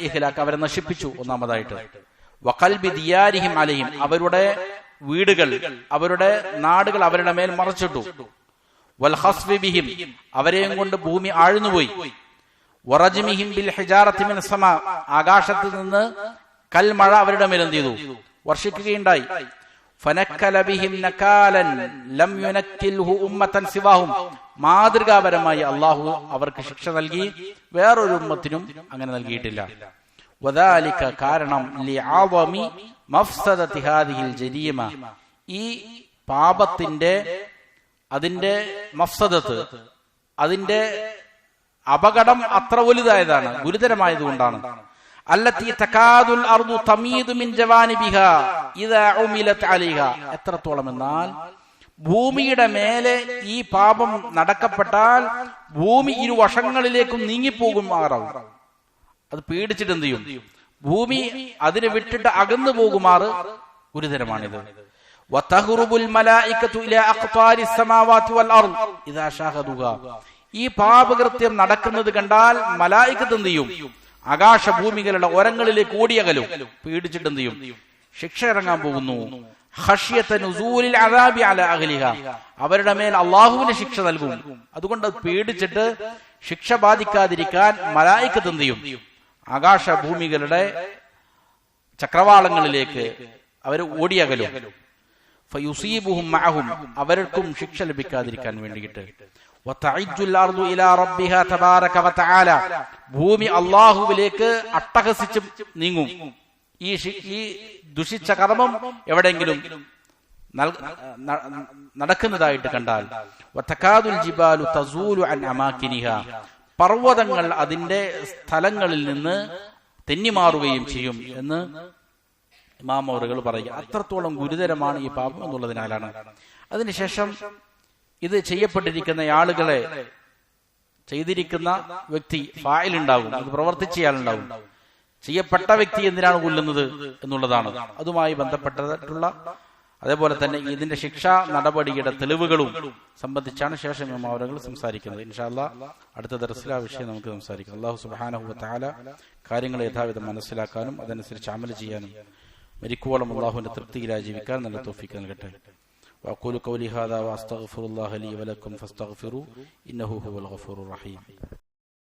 ഇഹ്ലാക്, അവരെ നശിപ്പിച്ചു ഒന്നാമതായിട്ട്. വഖൽബി ദിയാരിഹിം അലൈഹിം, അവരുടെ വീടുകൾ, അവരുടെ നാടുകൾ അവരുടെ മേൽ മറച്ചിട്ടു. വൽ ഖസ്ഫി ബിഹിം, അവരെയും കൊണ്ട് ഭൂമി ആഴ്ന്നുപോയി. വറജ്മിഹിം ബിൽ ഹിജാറത്തി മിൻ സമാ, ആകാശത്ത് നിന്ന് കൽമഴ അവരുടെ മേൽ എന്ത് ചെയ്തു, വർഷിക്കുകയുണ്ടായി. ഫനക്കല ബിഹിം നകാലൻ ലം യുനക്കിൽഹു ഉമ്മതൻ സിവാഹും, മാതൃകാപരമായി അല്ലാഹു അവർക്ക് ശിക്ഷ നൽകി, വേറൊരു ഉമ്മത്തിനും അങ്ങനെ നൽകിയിട്ടില്ല. വദാലിക, കാരണം ലിഅദമി മഫ്സദതി ഹാദിഹിൽ ജരീമ, ഈ പാപത്തിന്റെ അതിന്റെ മഫ്സദത്ത്, അതിന്റെ അപകടം അത്ര വലുതായതാണ്, ഗുരുതരമായതുകൊണ്ടാണ്. അല്ലത്തി തകാദുൽ അർദു തമീദു മിൻ ജവാനിബിഹാ ഇദാ ഉമിലത് അലൈഹാ, എത്രത്തോളം എന്നാൽ ഭൂമിയുടെ മേലെ ഈ പാപം നടക്കപ്പെട്ടാൽ ഭൂമി ഇരുവശങ്ങളിലേക്കും നീങ്ങിപ്പോകുമാറാവും. അത് പേടിച്ചിട്ട് എന്ത് ചെയ്യും, ഭൂമി അതിനെ വിട്ടിട്ട് അകന്നു പോകുമാറ് ഗുരുതരമാണിത്. വതഹ്റുബുൽ മലായികതു ഇലാ അഖ്താരിസ് സമാവാതി വൽ അർദ് ഇദാ ഷാഹദുഹാ, ഈ പാപകൃത്യം നടക്കുന്നത് കണ്ടാൽ മലായികത്ത് എന്ത് ചെയ്യും, ആകാശഭൂമികളുടെ ഒരങ്ങളിലേക്ക് ഓടിയകലും, പേടിച്ചിട്ട് എന്ത് ചെയ്യും, ശിക്ഷ ഇറങ്ങാൻ പോകുന്നു. ഖശ്യത നുസൂലിൽ അദാബി അലാ അഹ്ലിഹാ, അവരുടെ മേൽ അല്ലാഹുവിന്റെ ശിക്ഷ നൽകും. അതുകൊണ്ട് പേടിച്ചിട്ട് ശിക്ഷ ബാധിക്കാതിരിക്കാൻ മലായികത്ത് എന്ത് ചെയ്യും, ആകാശഭൂമികളുടെ ചക്രവാളങ്ങളിലേക്ക് അവർ ഓടിയകലും. ഫയുസീബുഹും മഅഹും, അവർക്കും ശിക്ഷ ലഭിക്കാതിരിക്കാൻ വേണ്ടിയിട്ട്. വതഅജ്ജുൽ അർദു ഇലാ റബ്ബിഹാ തബാരക വതആല, ഭൂമി അല്ലാഹുവിലേക്ക് അട്ടഹസിച്ച് നീങ്ങും. ഈ ദുഷിച്ച കർമ്മം എവിടെയെങ്കിലും നടക്കുന്നതായിട്ട് കണ്ടാൽ. വതകാദുൽ ജിബാലു തസൂലു അൻ അമാകിനിഹാ, പർവ്വതങ്ങൾ അതിന്റെ സ്ഥലങ്ങളിൽ നിന്ന് തെന്നിമാറുകയും ചെയ്യും എന്ന് ഇമാം അവറുകൾ പറയുക. അത്രത്തോളം ഗുരുതരമാണ് ഈ പാപം എന്നുള്ളതിനാലാണ്. അതിനുശേഷം ഇത് ചെയ്യപ്പെട്ടിരിക്കുന്ന ആളുകളെ, ചെയ്തിരിക്കുന്ന വ്യക്തി ഫായിൽ ഉണ്ടാകും, ഇത് പ്രവർത്തിച്ചയാളുണ്ടാകും. ചെയ്യപ്പെട്ട വ്യക്തി എന്തിനാണ് കൊല്ലുന്നത് എന്നുള്ളതാണ് അതുമായി ബന്ധപ്പെട്ടിട്ടുള്ള. അതേപോലെ തന്നെ ഇതിന്റെ ശിക്ഷാ നടപടിയുടെ തെളിവുകളും സംബന്ധിച്ചാണ് ശേഷം ഇമാം അവറുകൾ സംസാരിക്കുന്നത്. ഇൻഷാ അല്ലാഹ് അടുത്ത ദർസിൽ ആ വിഷയം നമുക്ക് സംസാരിക്കാം. അല്ലാഹു സുബ്ഹാനഹു വ തആല കാര്യങ്ങളെ യഥാവിധം മനസ്സിലാക്കാനും അതനുസരിച്ച് അമൽ ചെയ്യാനും മരിക്കുവോളം അല്ലാഹുവിന്റെ തൃപ്തിയിലായി ജീവിക്കാൻ നല്ല തൗഫീഖ് നൽകട്ടെ. وأقول قولي هذا وأستغفر الله لي ولكم فاستغفروا إنه هو الغفور الرحيم.